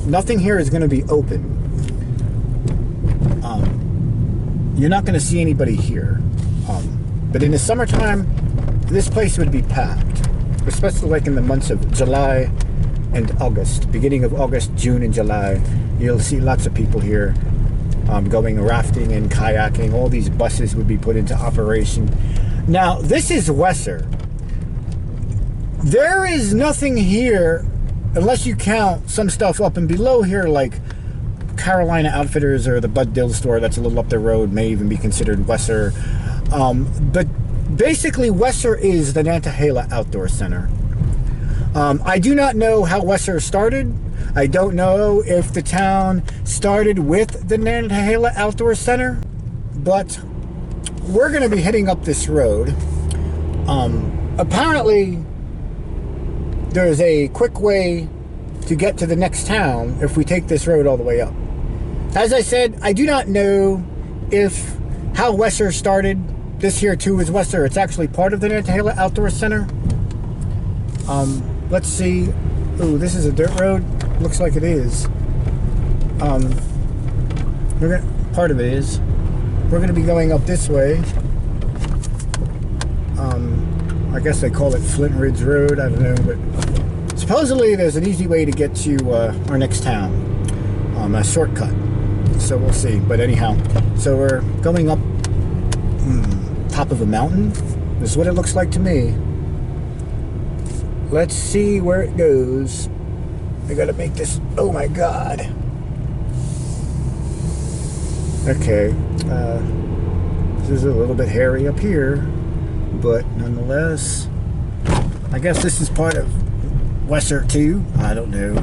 nothing here is going to be open. You're not going to see anybody here. But in the summertime, this place would be packed, especially like in the months of July and August. Beginning of August, June, and July, you'll see lots of people here going rafting and kayaking. All these buses would be put into operation. Now, this is Wesser. There is nothing here, unless you count some stuff up and below here, like Carolina Outfitters or the Bud Dill store that's a little up the road, may even be considered Wesser. But basically, Wesser is the Nantahala Outdoor Center. I do not know how Wesser started. I don't know if the town started with the Nantahala Outdoor Center, but we're going to be heading up this road. Apparently, there's a quick way to get to the next town if we take this road all the way up. As I said, I do not know how Wesser started. This here too is Wesser. It's actually part of the Nantahala Outdoor Center. Let's see. Ooh, this is a dirt road. Looks like it is. Part of it is. We're going to be going up this way. I guess they call it Flint Ridge Road. I don't know, but supposedly there's an easy way to get to our next town. A shortcut. So we'll see. But anyhow, so we're going up top of a mountain. This is what it looks like to me. Let's see where it goes. I gotta make this. Oh my god. Okay. This is a little bit hairy up here, but nonetheless, I guess this is part of Wesser too. I don't know.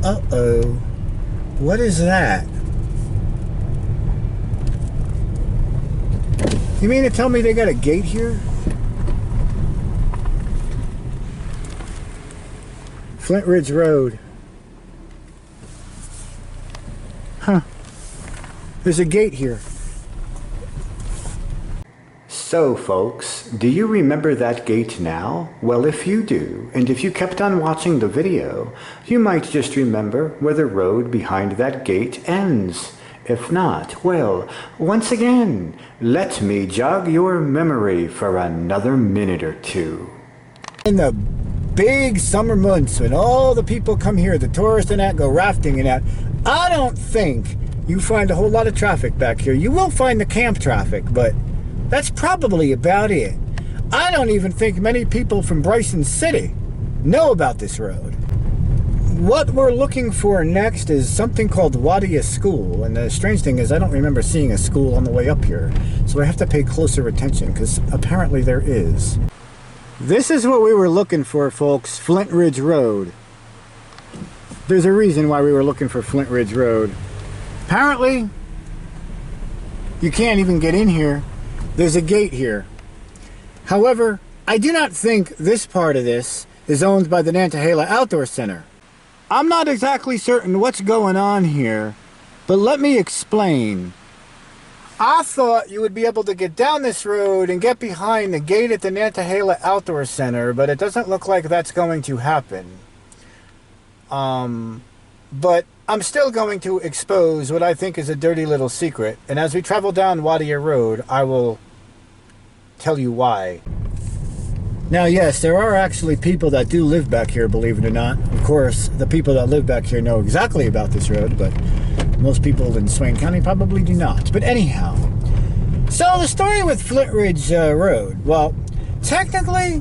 Uh-oh. What is that? You mean to tell me they got a gate here? Flint Ridge Road. Huh. There's a gate here. So folks, do you remember that gate now? Well, if you do, and if you kept on watching the video, you might just remember where the road behind that gate ends. If not, well, once again, let me jog your memory for another minute or two. In the big summer months when all the people come here, the tourists and that, go rafting and that, I don't think you find a whole lot of traffic back here. You will find the camp traffic, but that's probably about it. I don't even think many people from Bryson City know about this road. What we're looking for next is something called Wadia School, and the strange thing is I don't remember seeing a school on the way up here, so I have to pay closer attention because apparently there is. This is what we were looking for, folks. Flint Ridge Road. There's a reason why we were looking for Flint Ridge Road. Apparently, you can't even get in here. There's a gate here. However, I do not think this part of this is owned by the Nantahala Outdoor Center. I'm not exactly certain what's going on here, but let me explain. I thought you would be able to get down this road and get behind the gate at the Nantahala Outdoor Center, but it doesn't look like that's going to happen. But I'm still going to expose what I think is a dirty little secret, and as we travel down Wadia Road, I will tell you why. Now, yes, there are actually people that do live back here, believe it or not. Of course, the people that live back here know exactly about this road, but most people in Swain County probably do not. But anyhow, so the story with Flint Ridge Road, well, technically,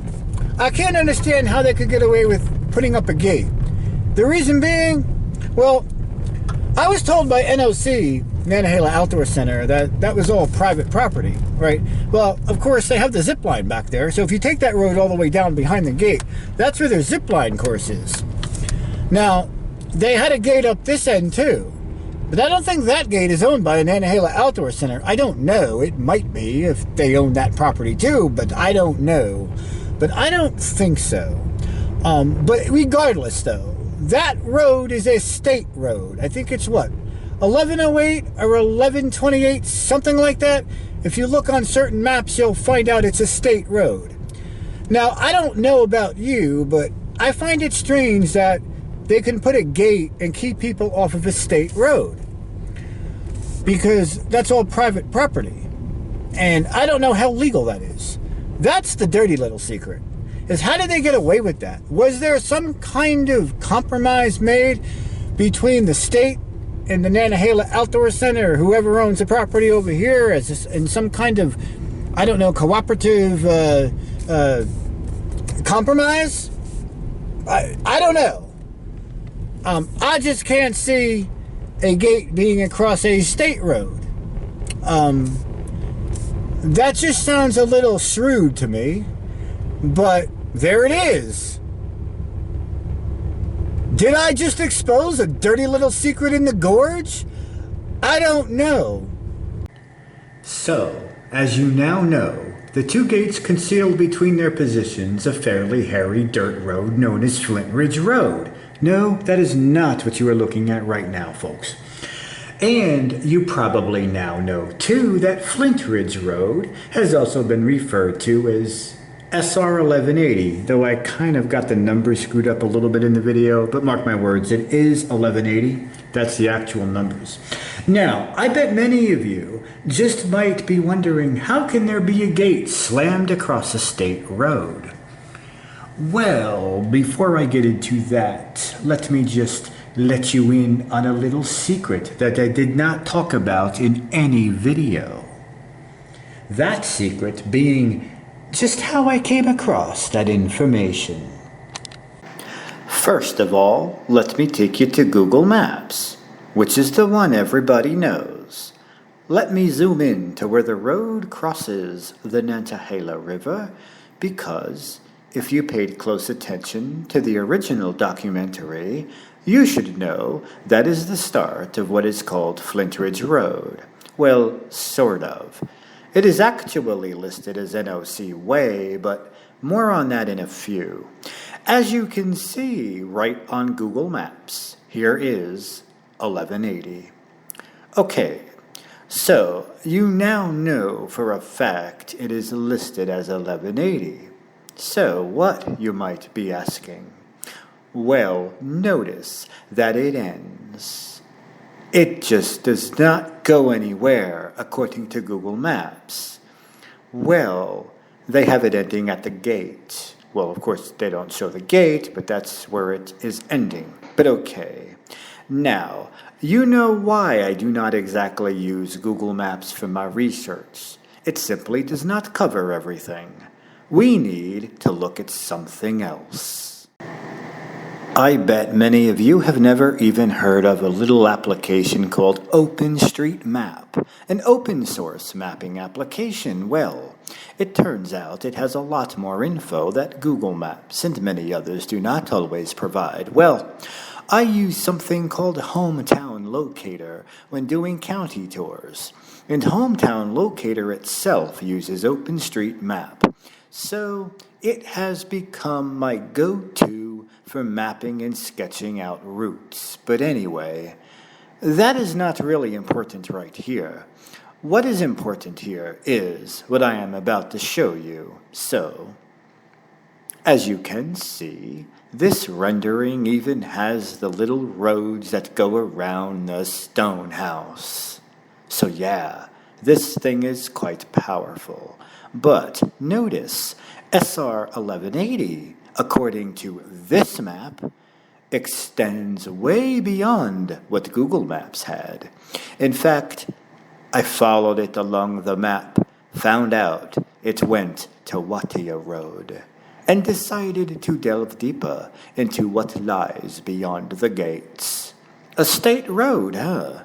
I can't understand how they could get away with putting up a gate. The reason being, well, I was told by NOC, Nantahala Outdoor Center, that was all private property, right? Well, of course, they have the zip line back there, so if you take that road all the way down behind the gate, that's where their zip line course is. Now, they had a gate up this end too, but I don't think that gate is owned by the Nantahala Outdoor Center. I don't know. It might be if they own that property too, but I don't know. But I don't think so. But regardless, though, that road is a state road. I think it's what? 1108 or 1128, something like that. If you look on certain maps, you'll find out it's a state road. Now, I don't know about you, but I find it strange that they can put a gate and keep people off of a state road, because that's all private property. And I don't know how legal that is. That's the dirty little secret, is how did they get away with that? Was there some kind of compromise made between the state and the Nantahala Outdoor Center, or whoever owns the property over here, in some kind of, I don't know, cooperative compromise? I don't know. I just can't see a gate being across a state road. That just sounds a little shrewd to me, but there it is. Did I just expose a dirty little secret in the gorge? I don't know. So, as you now know, the two gates concealed between their positions a fairly hairy dirt road known as Flint Ridge Road. No, that is not what you are looking at right now, folks. And you probably now know, too, that Flint Ridge Road has also been referred to as SR 1180, though I kind of got the numbers screwed up a little bit in the video, but mark my words, it is 1180. That's the actual numbers. Now, I bet many of you just might be wondering, how can there be a gate slammed across a state road? Well, before I get into that, let me just let you in on a little secret that I did not talk about in any video. That secret being just how I came across that information. First of all, let me take you to Google Maps, which is the one everybody knows. Let me zoom in to where the road crosses the Nantahala River, because if you paid close attention to the original documentary, you should know that is the start of what is called Flint Ridge Road. Well, sort of. It is actually listed as NOC Way, but more on that in a few. As you can see right on Google Maps, here is 1180. Okay, so you now know for a fact it is listed as 1180. So what, you might be asking? Well, notice that it ends. It just does not go anywhere according to Google Maps. Well, they have it ending at the gate. Well, of course, they don't show the gate, but that's where it is ending. But okay. Now, you know why I do not exactly use Google Maps for my research. It simply does not cover everything. We need to look at something else. I bet many of you have never even heard of a little application called OpenStreetMap, an open source mapping application. Well, it turns out it has a lot more info that Google Maps and many others do not always provide. Well, I use something called Hometown Locator when doing county tours, and Hometown Locator itself uses OpenStreetMap. So it has become my go-to for mapping and sketching out routes. But anyway, that is not really important right here. What is important here is what I am about to show you. So, as you can see, this rendering even has the little roads that go around the stone house. So yeah, this thing is quite powerful. But notice, SR 1180, according to this map, extends way beyond what Google Maps had. In fact, I followed it along the map, found out it went to Watia Road, and decided to delve deeper into what lies beyond the gates. A state road, huh?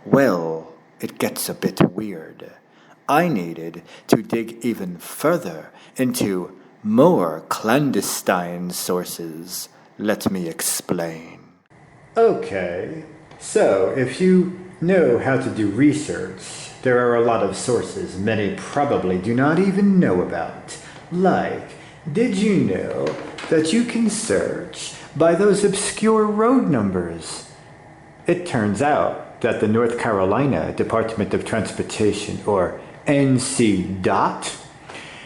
Well, it gets a bit weird. I needed to dig even further into more clandestine sources. Let me explain. Okay, so if you know how to do research, there are a lot of sources many probably do not even know about. Like, did you know that you can search by those obscure road numbers? It turns out that the North Carolina Department of Transportation, or NC DOT,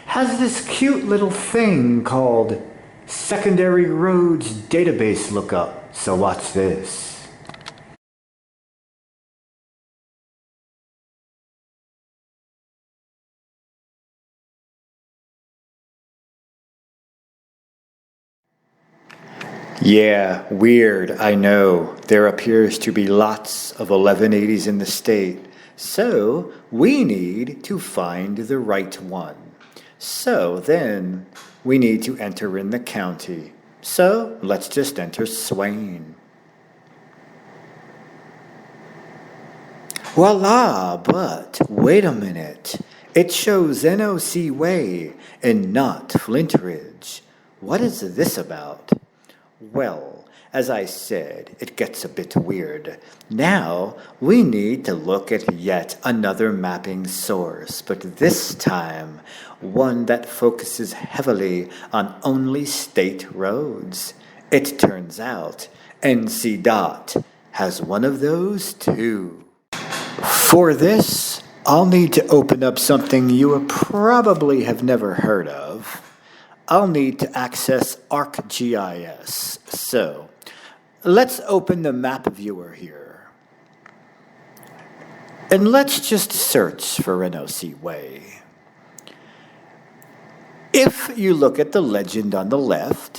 has this cute little thing called Secondary Roads Database Lookup. so watch this. Yeah, weird, I know. There appears to be lots of 1180s in the state, so we need to find the right one. So then, we need to enter in the county. So let's just enter Swain. Voila, but wait a minute. It shows NOC Way and not Flint Ridge. What is this about? Well, as I said, it gets a bit weird. Now, we need to look at yet another mapping source, but this time, one that focuses heavily on only state roads. It turns out, NC Dot has one of those too. For this, I'll need to open up something you probably have never heard of. I'll need to access ArcGIS. So, let's open the map viewer here. And let's just search for NOC Way. If you look at the legend on the left,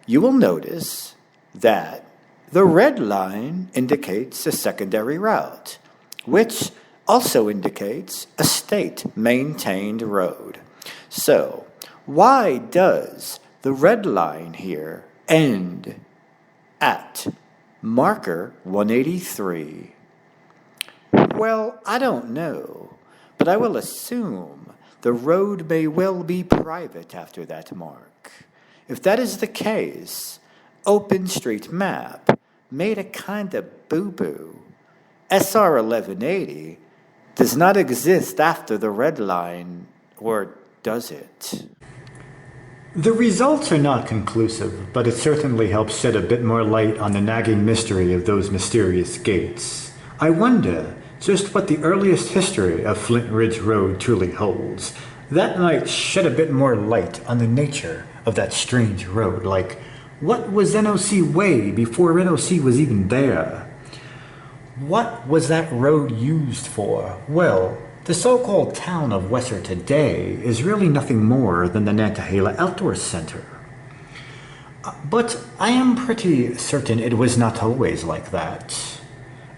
you will notice that the red line indicates a secondary route, which also indicates a state-maintained road. So, why does the red line here end at marker 183? Well, I don't know, but I will assume the road may well be private after that mark. If that is the case, OpenStreetMap made a kind of boo-boo. SR 1180 does not exist after the red line, or does it? The results are not conclusive, but it certainly helps shed a bit more light on the nagging mystery of those mysterious gates. I wonder just what the earliest history of Flint Ridge Road truly holds. That might shed a bit more light on the nature of that strange road, like what was NOC Way before NOC was even there? What was that road used for? Well, the so-called town of Wesser today is really nothing more than the Nantahala Outdoor Center. But I am pretty certain it was not always like that.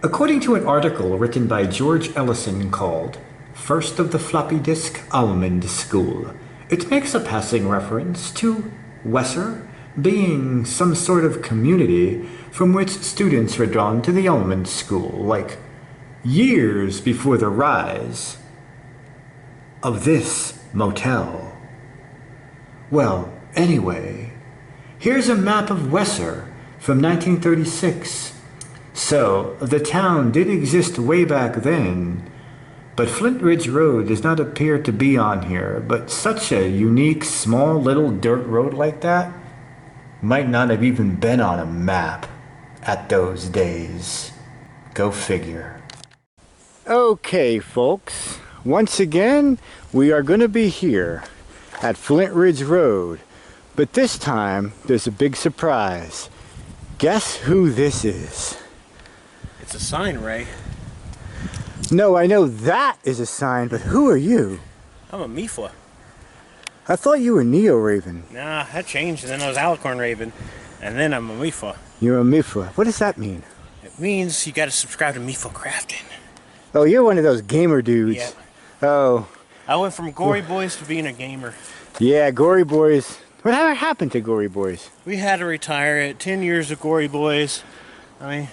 According to an article written by George Ellison called First of the Floppy Disk Almond School, it makes a passing reference to Wesser being some sort of community from which students were drawn to the Almond School, like years before the rise of this motel. Well, anyway, here's a map of Wesser from 1936. So, the town did exist way back then, but Flint Ridge Road does not appear to be on here, but such a unique, small little dirt road like that might not have even been on a map at those days. Go figure. Okay, folks. Once again, we are going to be here at Flint Ridge Road. But this time, there's a big surprise. Guess who this is? It's a sign, Ray. No, I know that is a sign, but who are you? I'm a Mifa. I thought you were Neo Raven. Nah, that changed, and then I was Alicorn Raven, and then I'm a Mifa. You're a Mifa. What does that mean? It means you gotta subscribe to Mifa Crafting. Oh, you're one of those gamer dudes. Yeah. Oh. I went from Gory Boys to being a gamer. Yeah, Gory Boys. Whatever happened to Gory Boys? We had to retire at 10 years of Gory Boys. I mean,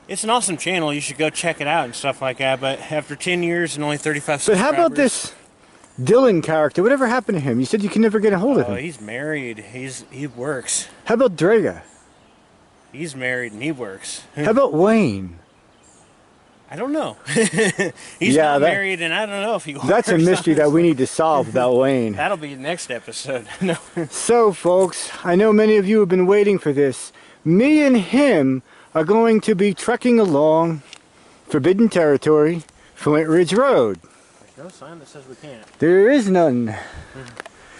it's an awesome channel. You should go check it out and stuff like that. But after 10 years and only 35 subscribers... But how about this Dylan character? Whatever happened to him? You said you can never get a hold of him. Oh, he's married. He works. How about Draga? He's married and he works. How about Wayne? I don't know. He's not married, and I don't know if he works. That's a mystery that we need to solve about Wayne. That'll be the next episode. No. So, folks, I know many of you have been waiting for this. Me and him are going to be trekking along Forbidden Territory, Flint Ridge Road. There's no sign that says we can't. There is none.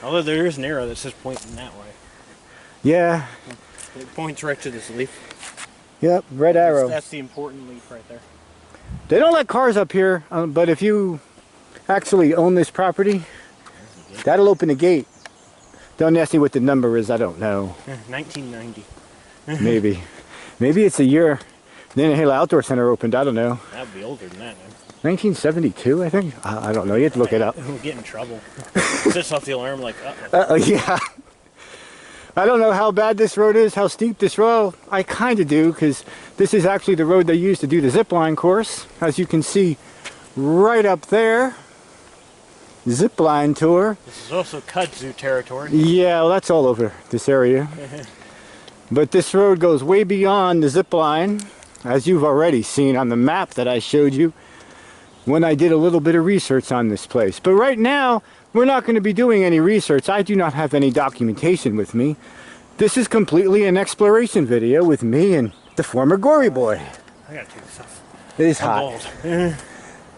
Although there is an arrow that says pointing that way. Yeah. It points right to this leaf. Yep, red arrow. That's the important leaf right there. They don't let cars up here, but if you actually own this property, that'll open the gate. Don't ask me what the number is, I don't know. 1990. Maybe. Maybe it's the year the Nantahala Outdoor Center opened, I don't know. That would be older than that, man. 1972, I think? I don't know, you have to look it up. We'll get in trouble. Sets off the alarm like, uh-oh. Yeah. I don't know how bad this road is, how steep this road. I kind of do, because this is actually the road they used to do the zip line course. As you can see right up there. Zip line tour. This is also kudzu territory. Yeah, well, that's all over this area. But this road goes way beyond the zip line, as you've already seen on the map that I showed you when I did a little bit of research on this place. But right now, we're not going to be doing any research. I do not have any documentation with me. This is completely an exploration video with me and the former Gory Boy. I gotta take this off. It is hot.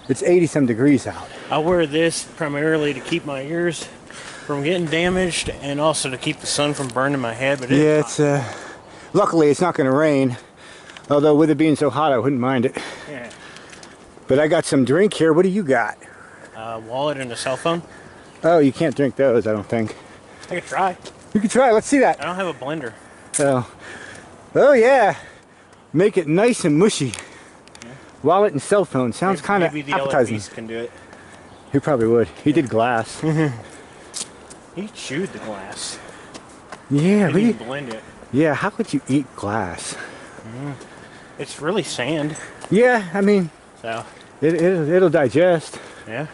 It's 80-some degrees out. I wear this primarily to keep my ears from getting damaged and also to keep the sun from burning my head. But yeah, it's luckily it's not going to rain. Although with it being so hot, I wouldn't mind it. Yeah. But I got some drink here. What do you got? Wallet and a cell phone. Oh, you can't drink those, I don't think. I could try. You can try. Let's see that. I don't have a blender. Oh yeah. Make it nice and mushy. Yeah. Wallet and cell phone sounds kind of appetizing. Maybe the can do it. He probably would. He did glass. He chewed the glass. Yeah, he didn't blend it. Yeah, how could you eat glass? It's really sand. Yeah, I mean, so it'll digest. Yeah.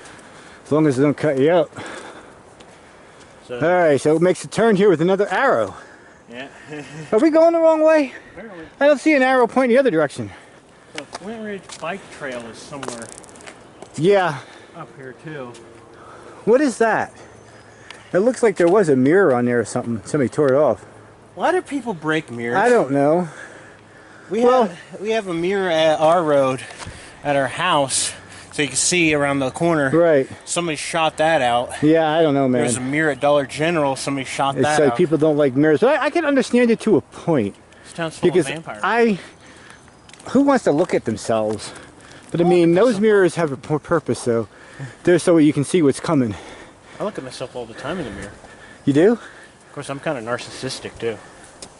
As long as it don't cut you up. So, all right, so it makes a turn here with another arrow. Yeah. Are we going the wrong way? Apparently. I don't see an arrow pointing the other direction. The Flint Ridge bike trail is somewhere. Yeah. Up here too. What is that? It looks like there was a mirror on there or something. Somebody tore it off. Why do people break mirrors? I don't know. We have a mirror at our road, at our house, so you can see around the corner. Right. Somebody shot that out. Yeah, I don't know, man. There's a mirror at Dollar General. Somebody shot that out. It's like people don't like mirrors, but I can understand it to a point. This town's full of vampires. Who wants to look at themselves? But I mean, those mirrors have a purpose, though. They're so you can see what's coming. I look at myself all the time in the mirror. You do? Of course, I'm kind of narcissistic too.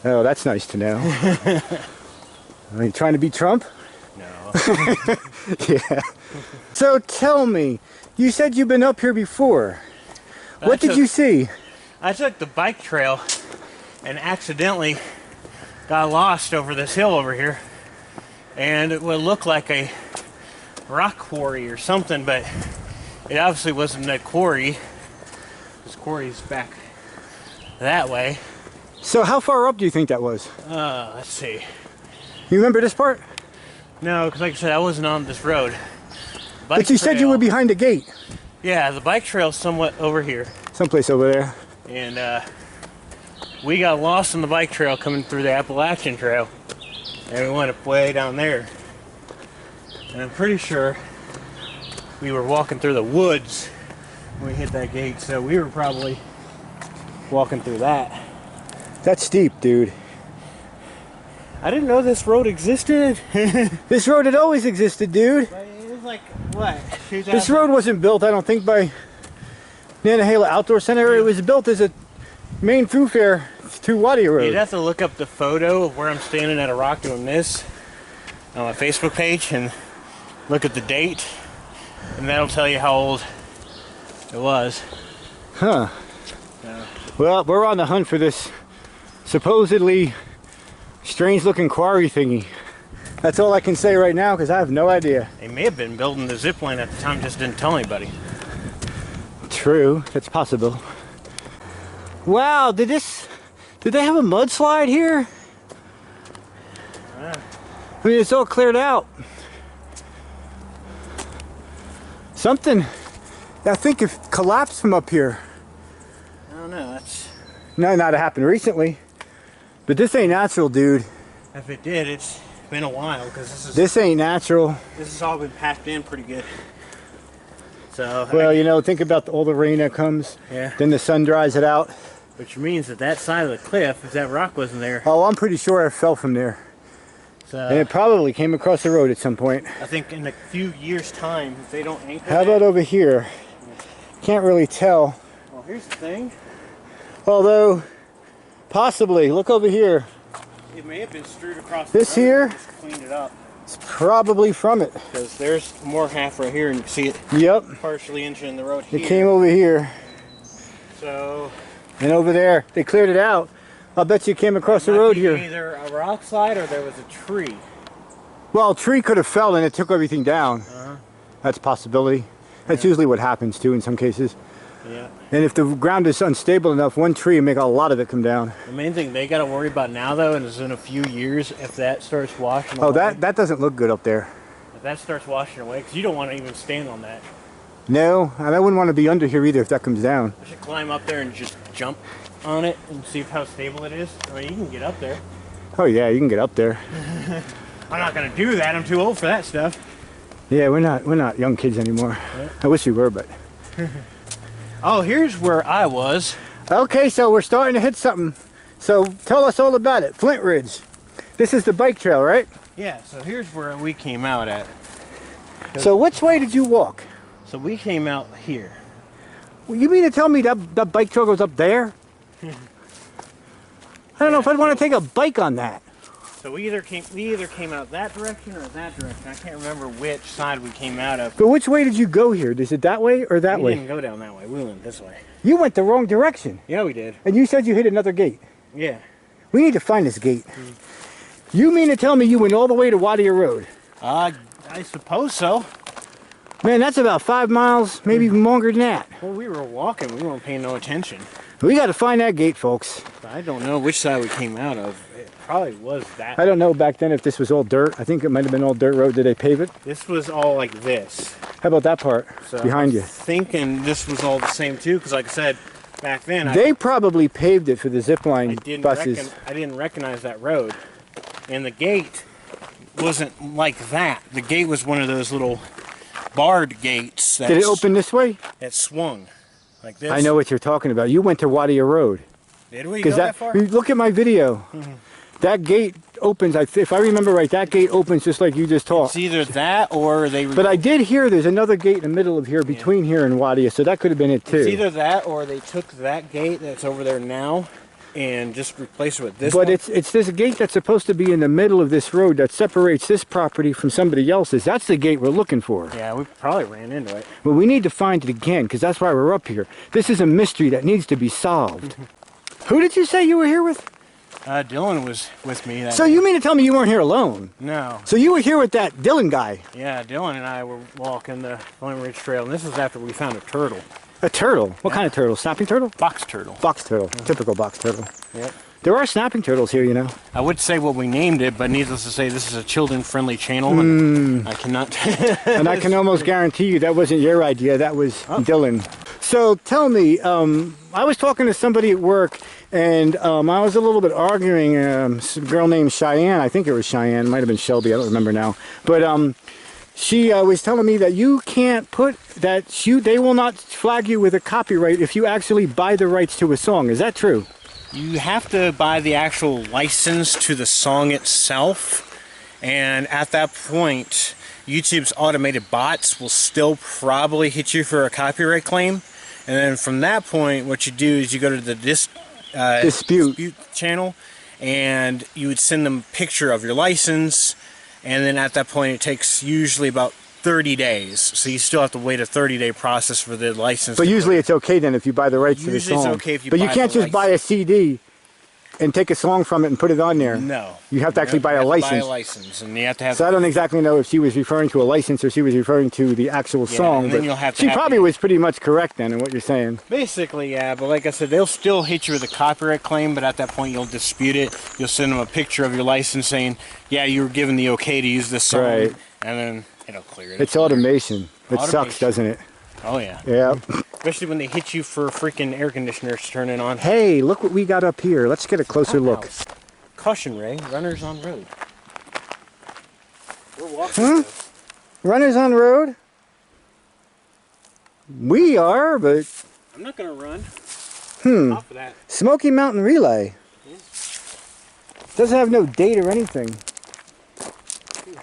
Oh, that's nice to know. Are you trying to be Trump? No. Yeah. So tell me, you said you've been up here before. What did you see? I took the bike trail and accidentally got lost over this hill over here. And it would look like a rock quarry or something, but it obviously wasn't a quarry. This quarry's back that way. So how far up do you think that was? Let's see. You remember this part? No, because like I said, I wasn't on this road. But you said you were behind the gate. Yeah, the bike trail's somewhat over here. Someplace over there. And we got lost on the bike trail coming through the Appalachian Trail. And we went up way down there. And I'm pretty sure we were walking through the woods when we hit that gate. So we were probably walking through that. That's steep, dude. I didn't know this road existed. This road had always existed, dude. But it was like, what? This road wasn't built, I don't think, by Nantahala Outdoor Center. It was built as a main thoroughfare to Waddy Road. You'd have to look up the photo of where I'm standing at a rock doing this on my Facebook page and look at the date, and that'll tell you how old it was. Huh. Well, we're on the hunt for this supposedly strange-looking quarry thingy. That's all I can say right now, because I have no idea. They may have been building the zip line at the time, just didn't tell anybody. True, that's possible. Wow, did they have a mudslide here? I mean, it's all cleared out. Something, I think, it collapsed from up here. I don't know, that's... No, not happened recently. But this ain't natural, dude. If it did, it's been a while, because this ain't natural. This has all been packed in pretty good. So... Well, you know, think about all the rain that comes. Yeah. Then the sun dries it out. Which means that that side of the cliff, if that rock wasn't there, Oh, I'm pretty sure I fell from there. so And it probably came across the road at some point. I think in a few years' time, if they don't anchor How about over here? Can't really tell. Well, here's the thing. Although, possibly, look over here. It may have been strewed across This the road here? and just cleaned it up. It's probably from it. Because there's more half right here, and you can see it Yep. partially inching the road here. It came over here So and over there. They cleared it out. I'll bet you came across it the might road be here. either a rock slide or there was a tree. Well, a tree could have fell and it took everything down. That's a possibility. That's usually what happens too in some cases. Yeah. And if the ground is unstable enough, one tree will make a lot of it come down. The main thing they got to worry about now, though, is in a few years, if that starts washing Oh, away. that doesn't look good up there. If that starts washing away, because you don't want to even stand on that. No, and I wouldn't want to be under here either if that comes down. I should climb up there and just jump on it and see how stable it is. I mean, you can get up there. Oh yeah, you can get up there. I'm not going to do that. I'm too old for that stuff. Yeah, we're not young kids anymore. Yeah. I wish we were, but. Oh, here's where I was. Okay, so we're starting to hit something. So tell us all about it. Flint Ridge. This is the bike trail, right? Yeah, so here's where we came out at. So which way did you walk? So we came out here. Well, you mean to tell me that bike trail goes up there? I don't know if I'd want to take a bike on that. So we either came out that direction or that direction. I can't remember which side we came out of. But which way did you go here? Is it that way or that We way? didn't go down that way. We went this way. You went the wrong direction. Yeah, we did. And you said you hit another gate. Yeah. We need to find this gate. You mean to tell me you went all the way to Wadia Road? I suppose so. Man, that's about 5 miles, maybe even longer than that. Well, we were walking. We weren't paying no attention. We got to find that gate, folks. I don't know which side we came out of. It probably was that. I don't know back then if this was all dirt. I think it might have been all dirt road. Did they pave it? This was all like this. How about that part So behind I'm you? thinking this was all the same too, because like I said, back then They probably paved it for the zip I line didn't buses. I didn't recognize that road, and the gate wasn't like that. The gate was one of those little barred gates that Did it open this way? It swung like this. I know what you're talking about. You went to Wadia Road. Did we go Because that far? look at my video. That gate opens, if I remember right, that gate opens just like you just talked. It's either that or they. But I did hear there's another gate in the middle of here, between here and Wadia, so that could have been it too. It's either that or they took that gate that's over there now and just replaced it with this But one. it's this gate that's supposed to be in the middle of this road that separates this property from somebody else's. That's the gate we're looking for. Yeah, we probably ran into it. But we need to find it again, because that's why we're up here. This is a mystery that needs to be solved. Who did you say you were here with? Dylan was with me. That So day. you mean to tell me you weren't here alone? No. So you were here with that Dylan guy. Yeah, Dylan and I were walking the Flint Ridge Trail, and this was after we found a turtle. A turtle? What kind of turtle? Snapping turtle? Box turtle. Box turtle. Typical box turtle. Yep. There are snapping turtles here, you know. I would say what we named it, but needless to say, this is a children-friendly channel, and I cannot. And I can almost guarantee you that wasn't your idea. That was Dylan. So tell me, I was talking to somebody at work, and I was a little bit arguing. A girl named Cheyenne, I think it was Cheyenne, might have been Shelby, I don't remember now. But she was telling me that you can't put that they will not flag you with a copyright if you actually buy the rights to a song. Is that true? You have to buy the actual license to the song itself, and at that point, YouTube's automated bots will still probably hit you for a copyright claim. And then from that point, what you do is you go to the dispute channel, and you would send them a picture of your license, and then at that point, it takes usually about 30 days. So you still have to wait a 30-day process for the license. But usually it's okay then if you buy the rights to the song. Usually it's okay if you But buy you can't the just buy a CD and take a song from it and put it on there. No. You have to actually buy a license. Buy a license, and you have to have. So I don't exactly know if she was referring to a license or she was referring to the actual song. and then But you'll have to she have probably was pretty much correct then in what you're saying. Basically, yeah, but like I said, they'll still hit you with a copyright claim, but at that point you'll dispute it. You'll send them a picture of your license saying, yeah, you were given the okay to use this song, Right. and then it'll clear it. It's automation. It sucks, Automation. doesn't it? Oh, yeah. Yeah. Especially when they hit you for freaking air conditioners turning on. Hey, look what we got up here. Let's get a closer look. Caution ray, runners on road. We're walking. Huh? Runners on road? We are, but I'm not going to run. Off of that. Smoky Mountain Relay. Doesn't have no date or anything.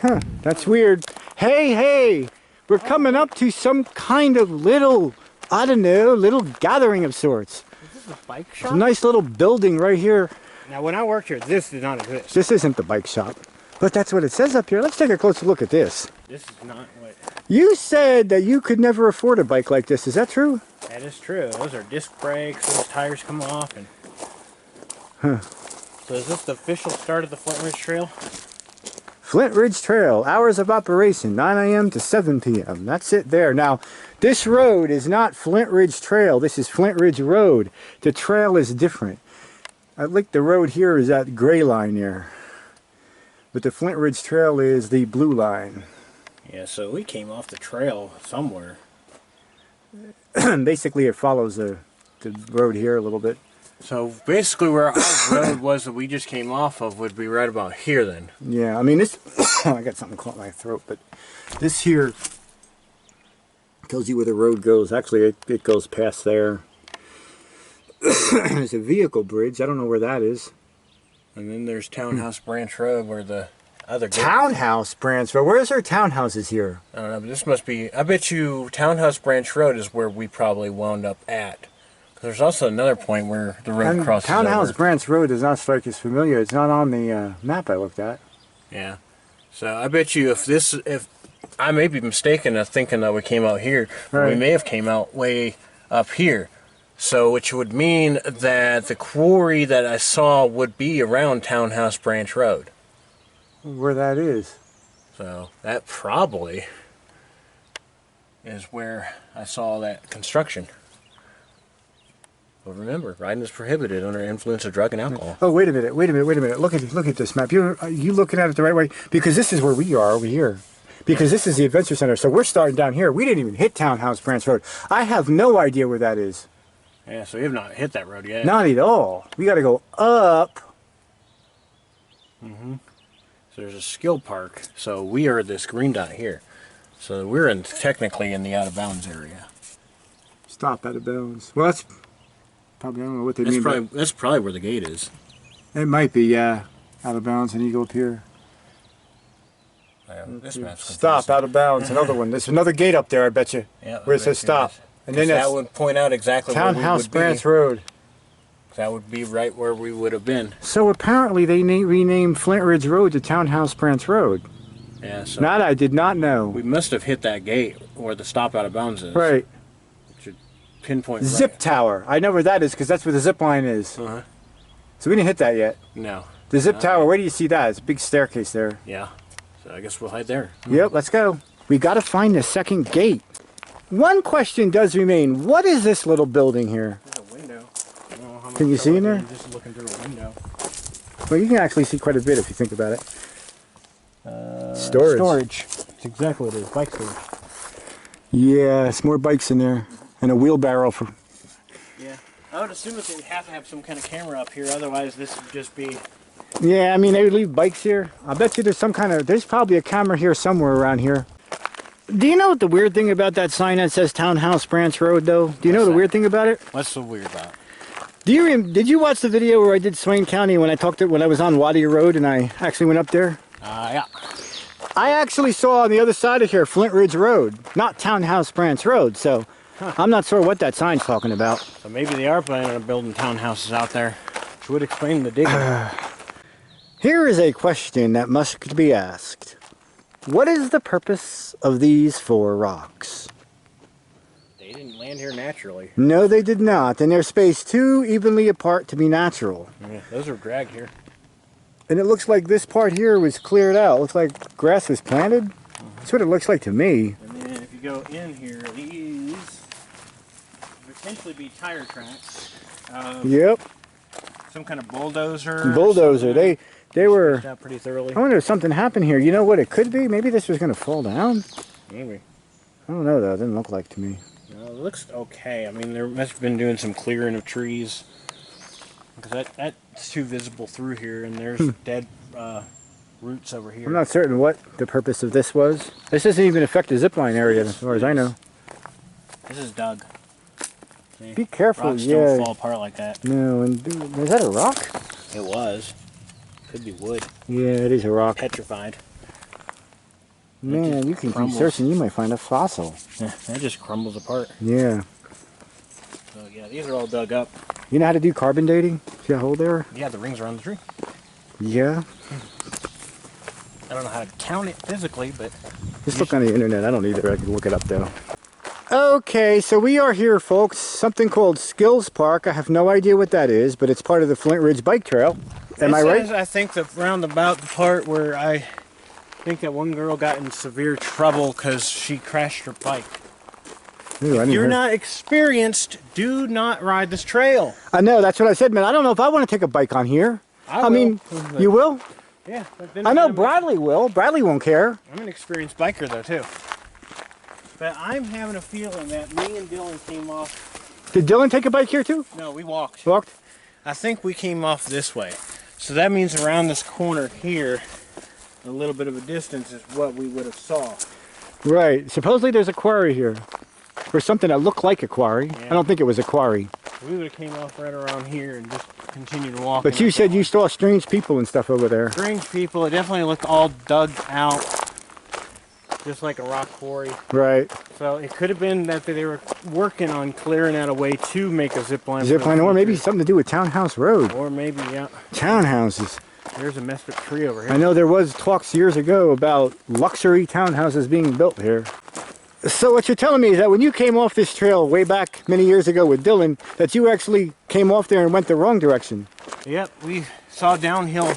Huh, that's weird. Hey, hey! We're coming up to some kind of little, I don't know, little gathering of sorts. Is this a bike It's shop? a nice little building right here. Now, when I worked here, this did not exist. This isn't the bike shop, but that's what it says up here. Let's take a closer look at this. This is not what... You said that you could never afford a bike like this. Is that true? That is true. Those are disc brakes. Those tires come off. And... Huh. So is this the official start of the Flint Ridge Trail? Flint Ridge Trail, hours of operation, 9 a.m. to 7 p.m. That's it there. Now, this road is not Flint Ridge Trail. This is Flint Ridge Road. The trail is different. I think the road here is that gray line there. But the Flint Ridge Trail is the blue line. Yeah, so we came off the trail somewhere. Basically, it follows the road here a little bit. So basically where our road was that we just came off of would be right about here then. Yeah, I mean, this... I got something caught in my throat, but this here tells you where the road goes. Actually, it goes past there. There's a vehicle bridge. I don't know where that is. And then there's Townhouse Branch Road where the other... Townhouse Branch Road? Where's our townhouses here? I don't know, but this must be... I bet you Townhouse Branch Road is where we probably wound up at. There's also another point where the road crosses Townhouse over. Branch Road does not strike as familiar. It's not on the map I looked at. Yeah. So I bet you if I may be mistaken of thinking that we came out here, but we may have came out way up here. So which would mean that the quarry that I saw would be around Townhouse Branch Road. Where that is. So that probably is where I saw that construction. But remember, riding is prohibited under influence of drug and alcohol. Oh, wait a minute. Look at this map. Are you looking at it the right way? Because this is where we are over here. Because this is the Adventure Center. So we're starting down here. We didn't even hit Townhouse Branch Road. I have no idea where that is. Yeah, so we have not hit that road yet. Not at all. We got to go up. Mm-hmm. So there's a skill park. So we are this green dot here. So we're technically in the out of bounds area. Stop out of bounds. Well, that's probably, I don't know what they mean. That's probably where the gate is. It might be, yeah. Out of bounds, and you go up here. This map's stop out of bounds. Another one. There's another gate up there, I bet you. Yeah, where it says stop. And then that would point out exactly where we would be. Townhouse Branch Road. That would be right where we would have been. So apparently they renamed Flint Ridge Road to Townhouse Branch Road. Yeah. So that I did not know. We must have hit that gate where the stop out of bounds is. Right. Should pinpoint. Zip Tower. I know where that is because that's where the zip line is. Uh-huh. So we didn't hit that yet. No. The zip tower. Where do you see that? It's a big staircase there. Yeah. So I guess we'll hide there. Yep. Let's go. We got to find the second gate. One question does remain. What is this little building here? There's a window. Can you see in there? Just looking through a window. Well, you can actually see quite a bit if you think about it. Storage. Storage. That's exactly what it is. Bike storage. Yeah, it's more bikes in there. And a wheelbarrow for... Yeah. I would assume that they have to have some kind of camera up here. Otherwise, this would just be... Yeah, I mean, they would leave bikes here. I bet you there's probably a camera here somewhere around here. Do you know what the weird thing about that sign that says Townhouse Branch Road, though? Do you know the weird thing about it? What's so weird about it? Did you watch the video where I did Swain County when I was on Wadi Road and I actually went up there? Yeah. I actually saw on the other side of here Flint Ridge Road, not Townhouse Branch Road. So I'm not sure what that sign's talking about. So maybe they are planning on building townhouses out there, which would explain the digging. Here is a question that must be asked. What is the purpose of these 4 rocks? They didn't land here naturally. No, they did not, and they're spaced too evenly apart to be natural. Yeah, those are dragged here. And it looks like this part here was cleared out. Looks like grass was planted. That's what it looks like to me. And then if you go in here, these potentially be tire tracks. Yep. Some kind of bulldozer. Bulldozer. They were... out pretty thoroughly. I wonder if something happened here. You know what it could be? Maybe this was going to fall down. Maybe. I don't know though. It didn't look like to me. No, it looks okay. I mean, there must have been doing some clearing of trees. Because that's too visible through here, and there's dead roots over here. I'm not certain what the purpose of this was. This doesn't even affect the zipline area as far as I know. This is dug. Be careful, Rocks yeah. don't fall apart like that. No, and is that a rock? It was. Could be wood. Yeah, it is a rock. Petrified. Man, you can keep crumbles. searching, you might find a fossil. Yeah, that just crumbles apart. Yeah. So yeah, these are all dug up. You know how to do carbon dating? See that hole there? Yeah, the rings are on the tree. Yeah. I don't know how to count it physically, but Just look on the internet. I don't either. I can look it up though. Okay, so we are here, folks. Something called Skills Park. I have no idea what that is, but it's part of the Flint Ridge Bike Trail. Am I right? I think the roundabout the part where I think that one girl got in severe trouble because she crashed her bike. Ooh, If you're not experienced, do not ride this trail. I know, that's what I said, man. I don't know if I want to take a bike on here. I mean, you will? Yeah. But then I know again, Bradley will. Bradley won't care. I'm an experienced biker though too. But I'm having a feeling that me and Dylan came off. Did Dylan take a bike here too? No, we walked. Walked? I think we came off this way. So that means around this corner here, a little bit of a distance is what we would have saw. Right. Supposedly there's a quarry here. Or something that looked like a quarry. Yeah. I don't think it was a quarry. We would have came off right around here and just continued to walk. But you said you saw strange people and stuff over there. Strange people. It definitely looked all dug out, just like a rock quarry. Right. So it could have been that they were working on clearing out a way to make a zip line. Zip line, or maybe something to do with Townhouse Road. Or maybe, yeah. Townhouses. There's a messed up tree over here. I know there was talks years ago about luxury townhouses being built here. So what you're telling me is that when you came off this trail way back many years ago with Dylan, that you actually came off there and went the wrong direction. Yep, we saw downhill,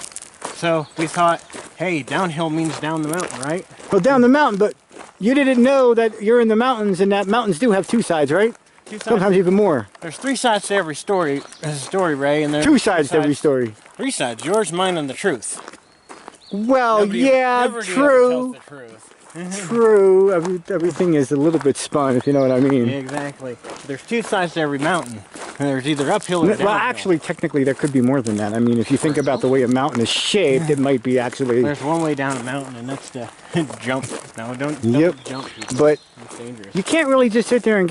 so we thought, hey, downhill means down the mountain, right? Well, down the mountain, but you didn't know that you're in the mountains and that mountains do have two sides, right? Two sides. Sometimes even more. There's three sides to every story, Ray, and there's Two sides to every story. Three sides, yours, mine, and the truth. Well, Nobody yeah, ever true. tells the truth. True. Everything is a little bit spun, if you know what I mean. Exactly. There's two sides to every mountain, and there's either uphill or downhill. Well, actually, technically, there could be more than that. I mean, if you think about the way a mountain is shaped, it might be actually... There's one way down a mountain, and that's to jump. No, don't jump. People. But it's dangerous. you can't really just sit there and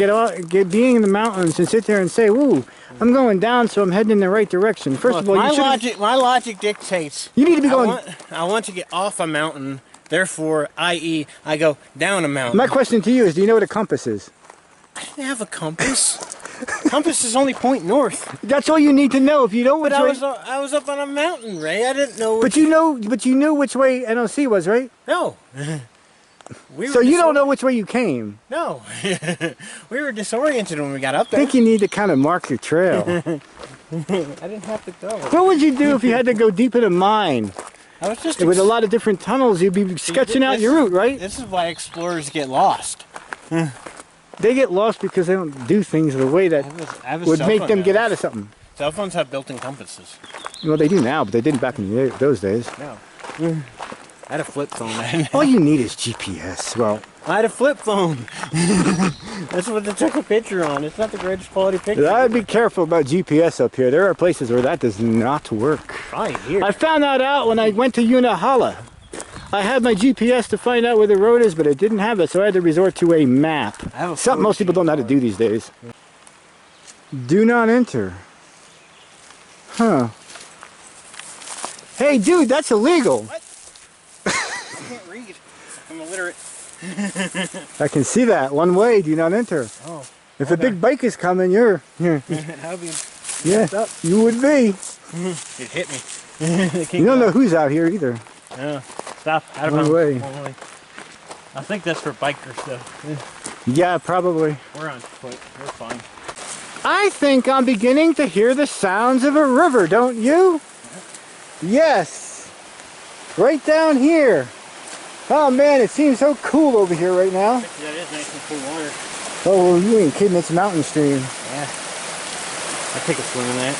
being in the mountains and sit there and say, "Ooh, I'm going down, so I'm heading in the right direction." First of all, my logic dictates. You need to be going. I want to get off a mountain. Therefore, i.e., I go down a mountain. My question to you is, do you know what a compass is? I didn't have a compass. Compass is only point north. That's all you need to know. If you don't, But I was up on a mountain, Ray. I didn't know. But you know which way NLC was, right? No. So you don't know which way you came. No. We were disoriented when we got up I there. think you need to kind of mark your trail. I didn't have to go. What would you do if you had to go deep in a mine? I was just With a lot of different tunnels, you'd be sketching out your route, right? This is why explorers get lost. They get lost because they don't do things the way that I have a would cell make phone them now. get out of something. Cell phones have built-in compasses. Well, they do now, but they didn't back in those days. No. I had a flip phone then. All you need is GPS. Well, I had a flip phone. That's what they took a picture on. It's not the greatest quality picture. I'd be careful about GPS up here. There are places where that does not work. Right here. I found that out when I went to Unahala. I had my GPS to find out where the road is, but it didn't have it, so I had to resort to a map. Something most people don't know how to do these days. Do not enter. Huh. Hey, dude, that's illegal. What? I can't read. I'm illiterate. I can see that. One way, do not enter. Oh. If a big bike is coming, you're That would be yeah, up. you would be. It hit me. You don't know who's out here either. No. Stop. Out of One way. One way. I think that's for bikers though. Yeah, probably. We're on foot. We're fine. I think I'm beginning to hear the sounds of a river, don't you? Yes. Right down here. Oh man, it seems so cool over here right now. That is nice and cool water. Oh, well, you ain't kidding, it's a mountain stream. Yeah. I'll take a swim in that.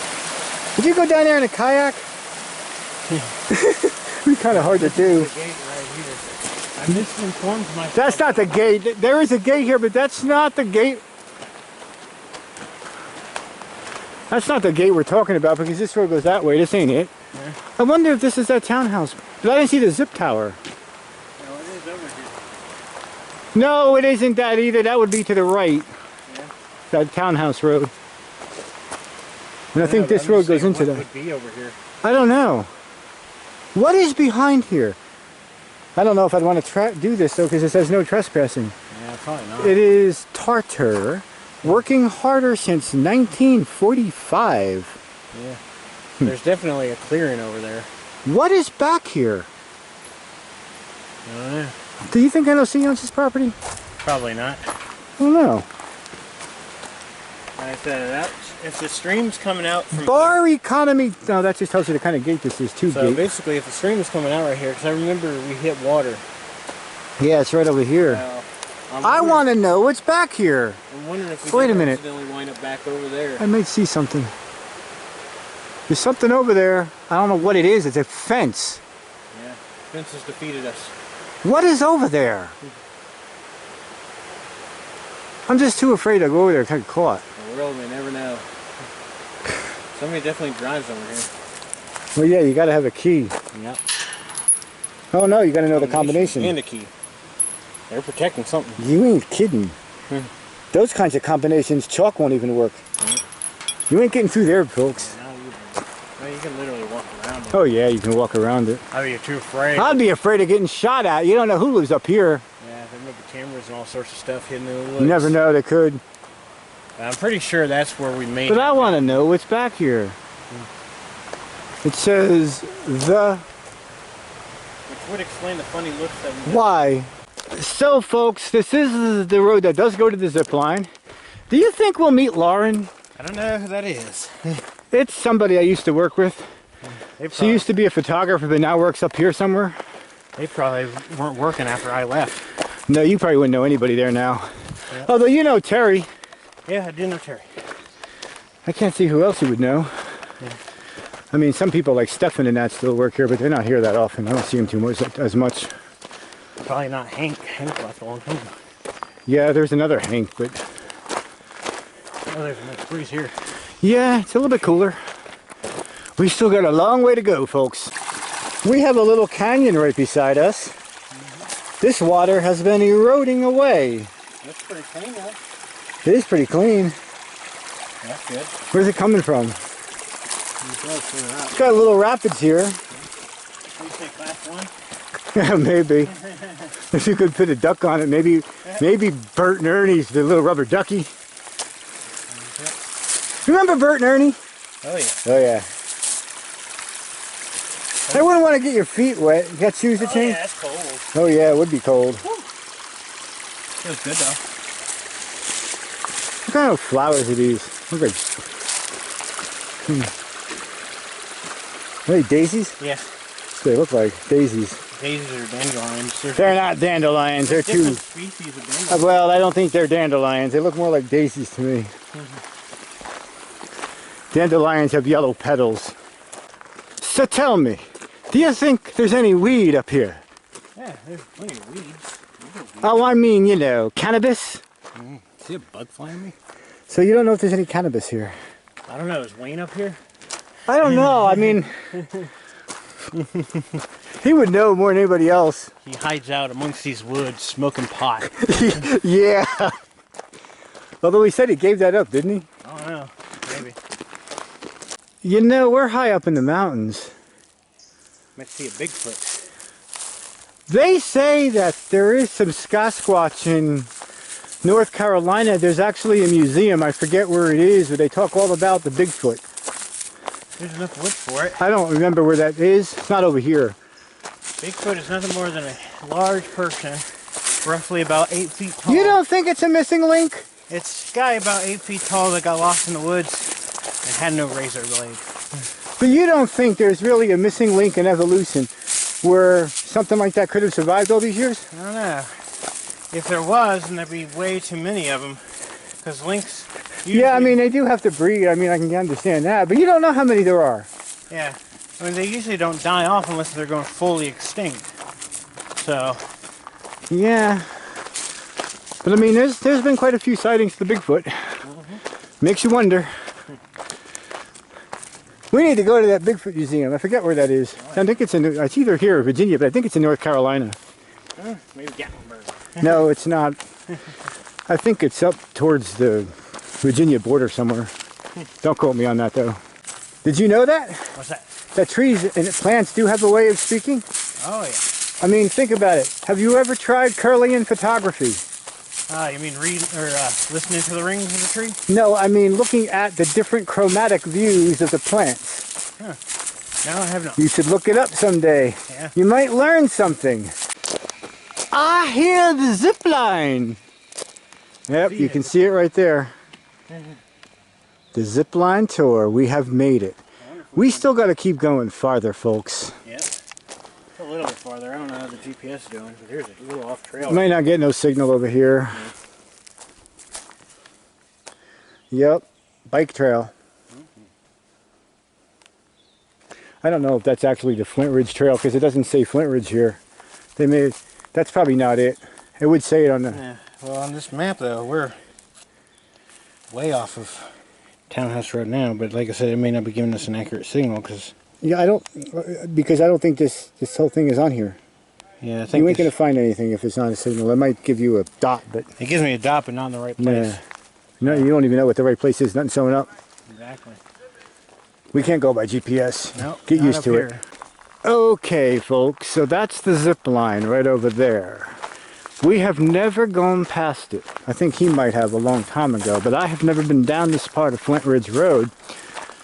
Did you go down there in a kayak? It'd be kind of hard to do. I misinformed myself. That's not the gate. There is a gate here, but that's not the gate. That's not the gate we're talking about because this road goes that way. This ain't it. Yeah. I wonder if this is that townhouse. But I didn't see the zip tower. No, it is over here. No, it isn't that either. That would be to the right. Yeah. That townhouse road. And I think this road goes into that. What would be over here? I don't know. What is behind here? I don't know if I'd want to do this though, because it says no trespassing. Yeah, probably not. It is Tartar, working harder since 1945. Yeah. There's definitely a clearing over there. What is back here? I don't know. Do you think NOC owns this property? Probably not. I don't know. Like I said, if the stream's coming out from... Bar economy. No, that just tells you the kind of gate this is. Two So gate. basically, if the stream is coming out right here, because I remember we hit water. Yeah, it's right over here. I want to know what's back here. I'm wondering if we Wait a minute. accidentally wind up back over there. I might see something. There's something over there. I don't know what it is. It's a fence. Yeah, fence has defeated us. What is over there? I'm just too afraid to go over there and get caught. The world may never know. Somebody definitely drives over here. Well, yeah, you got to have a key. Yep. Oh no, you got to know the combination. And a key. They're protecting something. You ain't kidding. Those kinds of combinations, chalk won't even work. You ain't getting through there, folks. Well, you can literally walk around it. Oh yeah, you can walk around it. Are you too afraid? I'd be afraid of getting shot at. You don't know who lives up here. Yeah, there may be cameras and all sorts of stuff hidden in the woods. You never know, they could. I'm pretty sure that's where we made it. But I want to know what's back here. It says the... Which would explain the funny looks that we got. Why? So folks, this is the road that does go to the zip line. Do you think we'll meet Lauren? I don't know who that is. It's somebody I used to work with. She used to be a photographer, but now works up here somewhere. They probably weren't working after I left. No, you probably wouldn't know anybody there now. Yep. Although you know Terry. Yeah, I do know Terry. I can't see who else you would know. Yeah. I mean, some people like Stefan and that still work here, but they're not here that often. I don't see them too much as much. Probably not Hank. Hank left a long time ago. Yeah, there's another Hank, but... Oh, there's a nice breeze here. Yeah, it's a little bit cooler. We still got a long way to go, folks. We have a little canyon right beside us. This water has been eroding away. That's pretty clean, though. It is pretty clean. That's good. Where's it coming from? It's got a little rapids here. Did you say class 1? Yeah, maybe. If you could put a duck on it, maybe Bert and Ernie's the little rubber ducky. Remember Bert and Ernie? Oh yeah. Oh yeah. I wouldn't want to get your feet wet. You got shoes to change? Yeah, it's cold. Oh yeah, it would be cold. Feels good though. What kind of flowers are these? Look like... Are they daisies? Yeah. They look like daisies. Daisies are dandelions. They're not dandelions. They're too... different species of dandelions. Well, I don't think they're dandelions. They look more like daisies to me. Dandelions have yellow petals. So tell me, do you think there's any weed up here? Yeah, there's plenty of weeds. Oh, I mean, you know, cannabis? See a bug flying me? So you don't know if there's any cannabis here? I don't know. Is Wayne up here? I don't know. I mean, he would know more than anybody else. He hides out amongst these woods smoking pot. Yeah. Although he said he gave that up, didn't he? I don't know. Maybe. You know, we're high up in the mountains. Might see a Bigfoot. They say that there is some Sasquatch in North Carolina. There's actually a museum. I forget where it is, but they talk all about the Bigfoot. There's enough wood for it. I don't remember where that is. It's not over here. Bigfoot is nothing more than a large person, roughly about 8 feet tall. You don't think it's a missing link? It's a guy about 8 feet tall that got lost in the woods and had no razor blade. But you don't think there's really a missing link in evolution where something like that could have survived all these years? I don't know. If there was, then there'd be way too many of them. Because lynx usually... Yeah, I mean, they do have to breed. I mean, I can understand that. But you don't know how many there are. Yeah. I mean, they usually don't die off unless they're going fully extinct. So... Yeah. But I mean, there's been quite a few sightings of the Bigfoot. Makes you wonder. We need to go to that Bigfoot museum. I forget where that is. I think it's it's either here or Virginia, but I think it's in North Carolina. Maybe Gatlinburg. No, it's not. I think it's up towards the Virginia border somewhere. Don't quote me on that though. Did you know that? What's that? That trees and plants do have a way of speaking? Oh yeah. I mean, think about it. Have you ever tried Kirlian photography? You mean listening to the rings of the tree? No, I mean looking at the different chromatic views of the plants. Huh. No, I have not. You should look it up someday. Yeah. You might learn something. I hear the zip line. Yep, you can see it right there. The zip line tour. We have made it. We still got to keep going farther, folks. Yeah. A little bit farther. I don't know how the GPS is doing, but here's a little off trail. Might not get no signal over here. Yeah. Yep, bike trail. I don't know if that's actually the Flint Ridge Trail because it doesn't say Flint Ridge here. They made, that's probably not it. It would say it on the... Yeah. Well, on this map though, we're way off of Townhouse Road now, but like I said, it may not be giving us an accurate signal because... Yeah, I don't think this whole thing is on here. Yeah, I think you ain't going to find anything if it's not a signal. It might give you a dot, but... It gives me a dot, but not in the right place. Yeah. No, you don't even know what the right place is. Nothing showing up. Exactly. We can't go by GPS. No, Get used to it. Okay, folks, so that's the zip line right over there. We have never gone past it. I think he might have a long time ago, but I have never been down this part of Flint Ridge Road,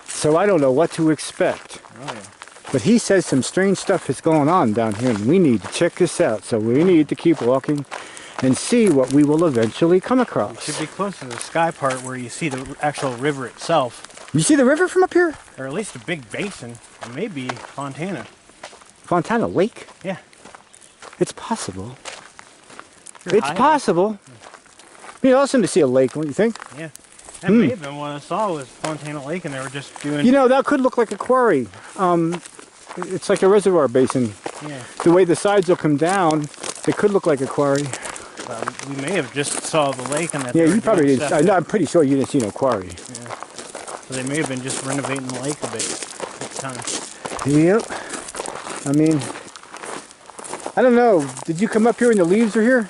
so I don't know what to expect. Oh, yeah. But he says some strange stuff is going on down here, and we need to check this out, so we need to keep walking and see what we will eventually come across. It should be close to the sky part where you see the actual river itself. You see the river from up here? Or at least a big basin. Or maybe Fontana. Fontana Lake? Yeah. It's possible. You're It's high. possible. It'd be awesome to see a lake, don't you think? Yeah. That may have been what I saw was Fontana Lake and they were just doing... You know, that could look like a quarry. It's like a reservoir basin. Yeah. The way the sides will come down, it could look like a quarry. We may have just saw the lake and that. Yeah, they were you probably doing did. stuff. No, I'm pretty sure you didn't see no quarry. Yeah. So they may have been just renovating the lake a bit at the time. Yep. I mean, I don't know. Did you come up here when the leaves were here?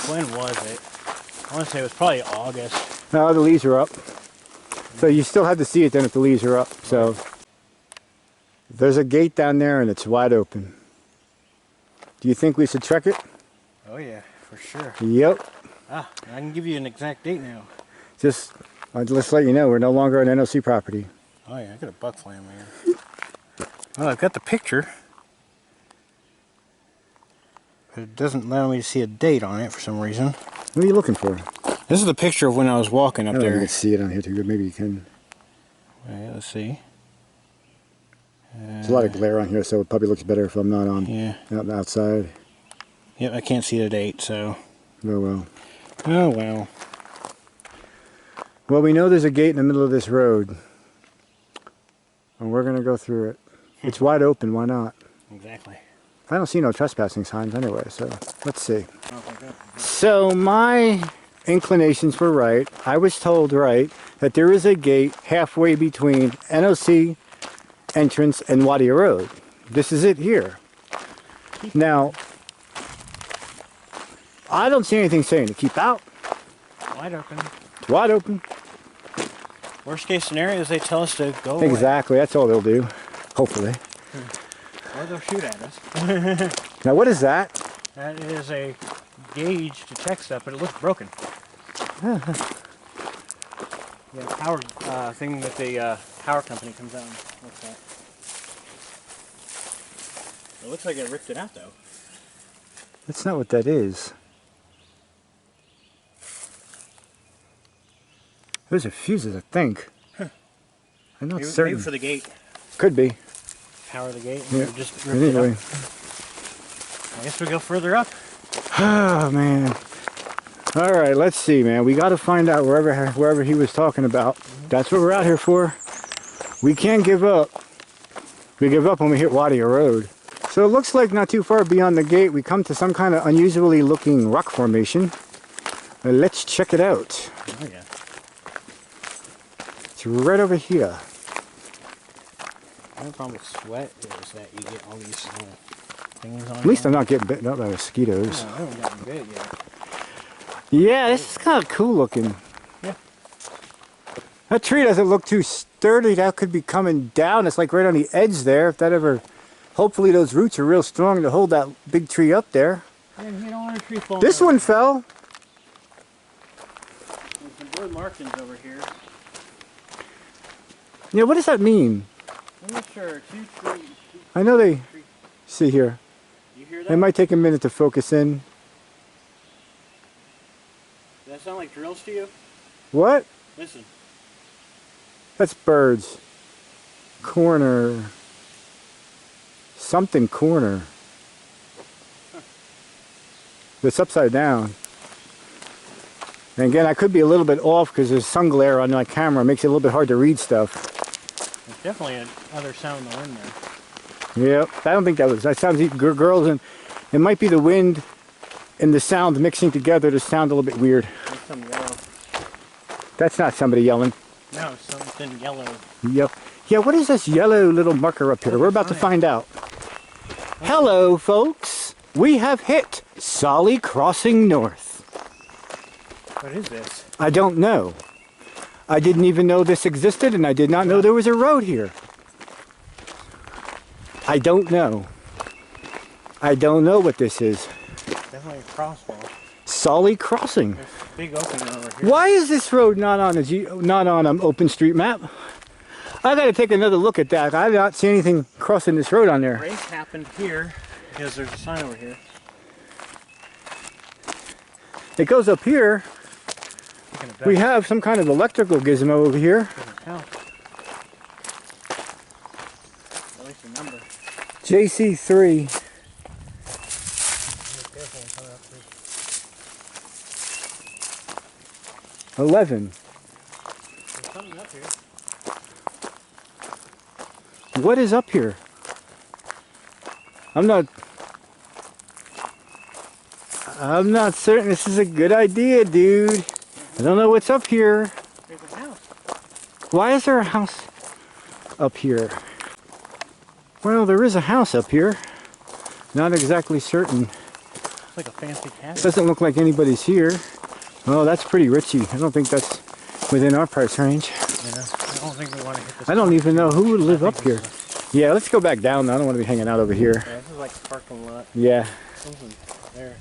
When was it? I want to say it was probably August. No, the leaves are up. So you still have to see it then if the leaves are up. So there's a gate down there and it's wide open. Do you think we should check it? Oh yeah, for sure. Yep. I can give you an exact date now. Just let's let you know we're no longer on NOC property. Oh yeah, I got a buck flam here. Well, I've got the picture. But it doesn't allow me to see a date on it for some reason. What are you looking for? This is the picture of when I was walking I up don't know if there. you can see it on here too good. Maybe you can. Wait, let's see. There's a lot of glare on here, so it probably looks better if I'm not on outside. Yep, I can't see the date, so. Oh well. Oh well. Well, we know there's a gate in the middle of this road. And we're going to go through it. It's wide open, why not? Exactly. I don't see no trespassing signs anyway, so let's see. So my inclinations were right. I was told right that there is a gate halfway between NOC entrance and Wadia Road. This is it here. Now, I don't see anything saying to keep out. Wide open. It's wide open. Worst case scenario is they tell us to go away. Exactly, that's all they'll do. Hopefully. Or they'll shoot at us. Now what is that? That is a gauge to check stuff, but it looks broken. Yeah, power thing that the power company comes out and looks at. It looks like it ripped it out though. That's not what that is. Those are fuses, I think. Huh. I'm not Maybe, certain. maybe for the gate. Could be. Power the gate. Yeah. And just ripped Anyway. it up. I guess we go further up. Oh man. All right, let's see, man. We got to find out wherever he was talking about. That's what we're out here for. We can't give up. We give up when we hit Wadia Road. So it looks like not too far beyond the gate, we come to some kind of unusually looking rock formation. Let's check it out. Oh yeah. It's right over here. The only problem with sweat is that you get all these things on. At least I'm not getting bitten up by mosquitoes. No, I haven't gotten bit yet. Yeah, this is kind of cool looking. Yeah. That tree doesn't look too sturdy. That could be coming down. It's like right on the edge there. If that ever... Hopefully those roots are real strong to hold that big tree up there. Man, you don't want a tree falling. This one fell. There's some blue markings over here. Yeah, what does that mean? I'm not sure. I know they... See here. You hear that? It might take a minute to focus in. Does that sound like drills to you? What? Listen. That's birds. Corner. Something corner. Huh. It's upside down. And again, I could be a little bit off because there's sun glare on my camera. It makes it a little bit hard to read stuff. There's definitely another sound in the wind there. Yep. I don't think that sounds girls, and it might be the wind and the sound mixing together to sound a little bit weird. There's some yellow. That's not somebody yelling. No, something yellow. Yep. Yeah, what is this yellow little marker up here? We're about to find out. Hello, folks. We have hit Solly Crossing North. What is this? I don't know. I didn't even know this existed, and I did not know there was a road here. I don't know. I don't know what this is. Definitely a crosswalk. Solly Crossing. There's a big opening over here. Why is this road not on OpenStreetMap? I got to take another look at that. I did not see anything crossing this road on there. Race happened here because there's a sign over here. It goes up here. We have some kind of electrical gizmo over here. At least a number. JC3. Be careful when coming up here. 11. There's something up here. What is up here? I'm not certain this is a good idea, dude. I don't know what's up here. There's a house. Why is there a house up here? Well, there is a house up here. Not exactly certain. It's like a fancy cabin. Doesn't look like anybody's here. Oh, that's pretty richy. I don't think that's within our price range. Yeah, I don't think we want to hit this. I don't even know who would live up here. Yeah, let's go back down. I don't want to be hanging out over here. Yeah, this is like a parking lot. Yeah. Something there.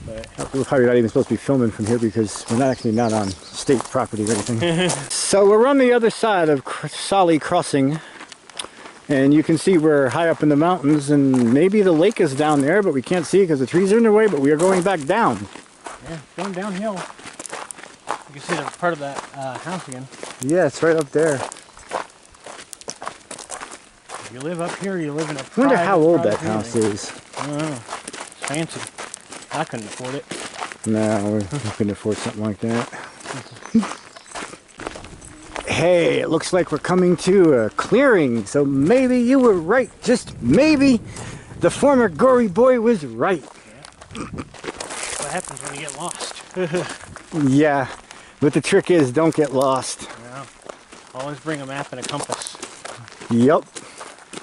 But We're probably not even supposed to be filming from here because we're not on state property or anything. So we're on the other side of Solly Crossing, and you can see we're high up in the mountains, and maybe the lake is down there, but we can't see it because the trees are in the way, but we are going back down. yeah, going downhill. You can see the part of that house again. Yeah, it's right up there. If you live up here, you live in a I wonder how old that private house community. is. I don't know. It's fancy. I couldn't afford it. No, we couldn't afford something like that. Hey, it looks like we're coming to a clearing, so maybe you were right. Just maybe the former gory boy was right. Yeah. What happens when you get lost? Yeah, but the trick is don't get lost. Yeah. Always bring a map and a compass. Yep.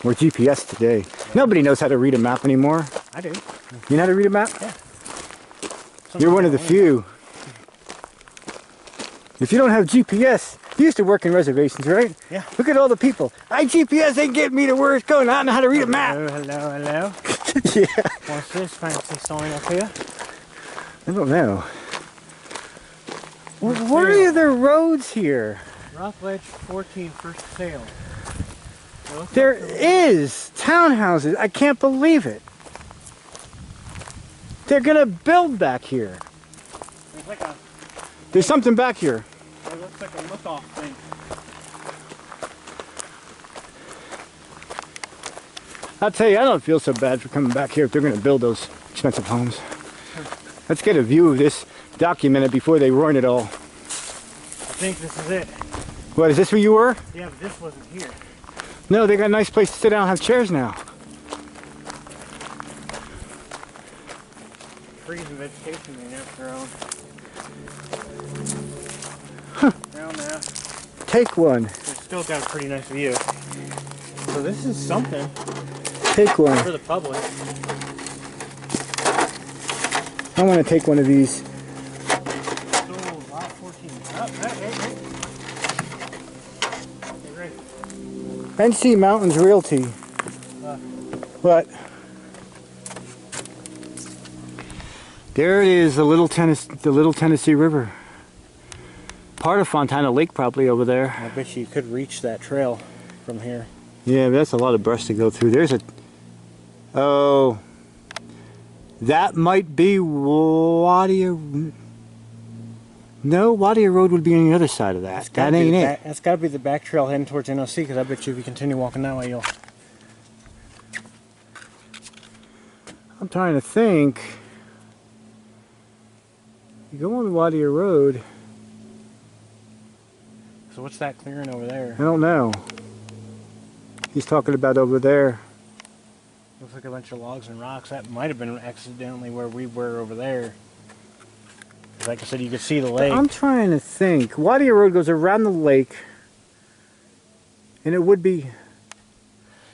Or GPS today. Yeah. Nobody knows how to read a map anymore. I do. You know how to read a map? Yeah. You're one of the few. If you don't have GPS, you used to work in reservations, right? Yeah. Look at all the people. GPS ain't getting me to where it's going. I don't know how to read a map. Hello. Yeah. What's this fancy sign up here? I don't know. What are the roads here? Rockledge 14 first sale. There is townhouses. I can't believe it. They're gonna build back here. There's like There's something back here. it looks like a look-off thing. I'll tell you, I don't feel so bad for coming back here if they're gonna build those expensive homes. Let's get a view of this documented before they ruin it all. I think this is it. What, is this where you were? Yeah, but this wasn't here. No, they got a nice place to sit down and have chairs now. Trees and vegetation they have grown. Around there. Take one. It's still got a pretty nice view. So this is something Take one. for the public. I want to take one of these. So, lot 14. Oh, hey. NC Mountains Realty. What? There it is, the Little Tennessee River. Part of Fontana Lake probably over there. I bet you could reach that trail from here. Yeah, but that's a lot of brush to go through. There's a... Oh... That might be Wadia... No, Wadia Road would be on the other side of that. That ain't it. That's got to be the back trail heading towards NOC, because I bet you if you continue walking that way, you'll... I'm trying to think. You go on Wadia Road. So what's that clearing over there? I don't know. He's talking about over there. Looks like a bunch of logs and rocks. That might have been accidentally where we were over there. Like I said, you could see the lake. I'm trying to think. Wadia Road goes around the lake. And it would be...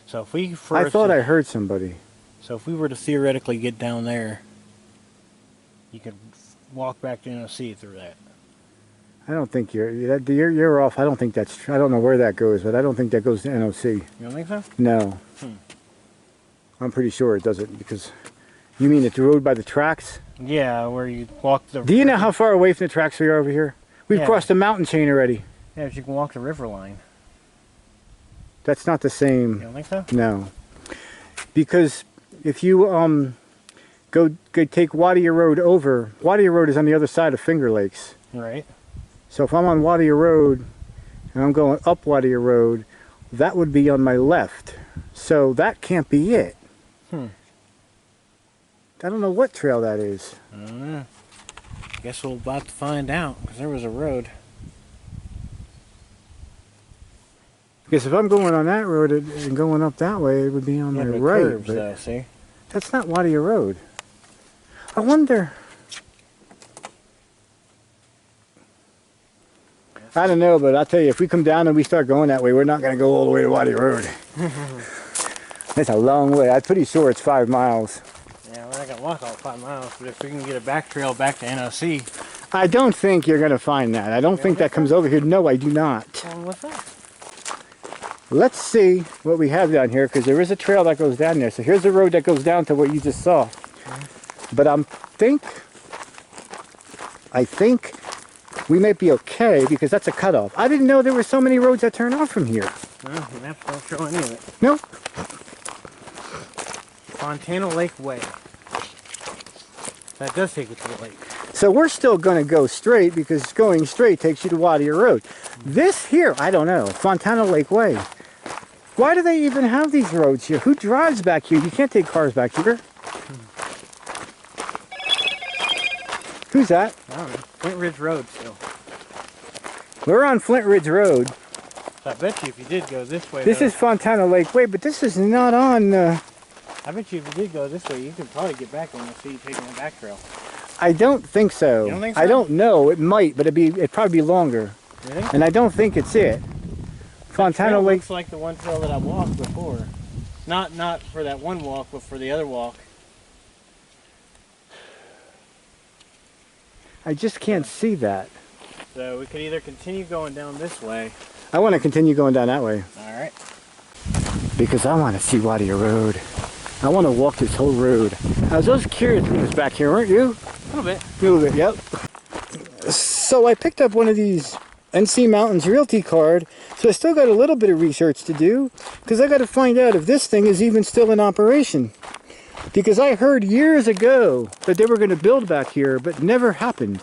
So if we first... I thought I heard somebody. So if we were to theoretically get down there, you could walk back to NOC through that. I don't think you're off. I don't think that's true. I don't know where that goes, but I don't think that goes to NOC. You don't think so? No. I'm pretty sure it doesn't, because you mean the road by the tracks? Yeah, where you walk the... Do you know how far away from the tracks we are over here? We've crossed the mountain chain already. Yeah, but you can walk the river line. That's not the same. You don't think so? No. Because if you go take Wadia Road over, Wadia Road is on the other side of Finger Lakes. Right. So if I'm on Wadia Road and I'm going up Wadia Road, that would be on my left. So that can't be it. I don't know what trail that is. I don't know. Guess we'll about to find out, because there was a road. Because if I'm going on that road and going up that way, it would be on my right. Curves, though, see? That's not Wadia Road. I wonder... I don't know, but I'll tell you, if we come down and we start going that way, we're not going to go all the way to Wadia Road. That's a long way. I'm pretty sure it's 5 miles. Yeah, we're not going to walk all 5 miles, but if we can get a back trail back to NOC... I don't think you're going to find that. I don't think that comes over here. No, I do not. Well, what's that? Let's see what we have down here, because there is a trail that goes down there. So here's the road that goes down to what you just saw. But I think we might be okay, because that's a cutoff. I didn't know there were so many roads that turn off from here. Well, the maps don't show any of it. Nope. Fontana Lake Way. That does take you to the lake. So we're still going to go straight, because going straight takes you to Wadia Road. This here, I don't know. Fontana Lake Way. Why do they even have these roads here? Who drives back here? You can't take cars back here. Who's that? I don't know. Flint Ridge Road still. We're on Flint Ridge Road. So I bet you if you did go this way... This is Fontana Lake Way, but this is not on... I bet you if you did go this way, you could probably get back and see you taking the back trail. I don't think so. You don't think so? I don't know. It might, but it'd probably be longer. Really? And I don't think it's it. Fontana Lake... looks like the one trail that I walked before. Not for that one walk, but for the other walk. I just can't see that. So we could either continue going down this way. I want to continue going down that way. Alright. Because I want to see Wadia Road. I want to walk this whole road. I was just curious what was back here, weren't you? A little bit. A little bit, yep. So I picked up one of these NC Mountains Realty card. So I still got a little bit of research to do. Because I got to find out if this thing is even still in operation. Because I heard years ago that they were going to build back here, but never happened.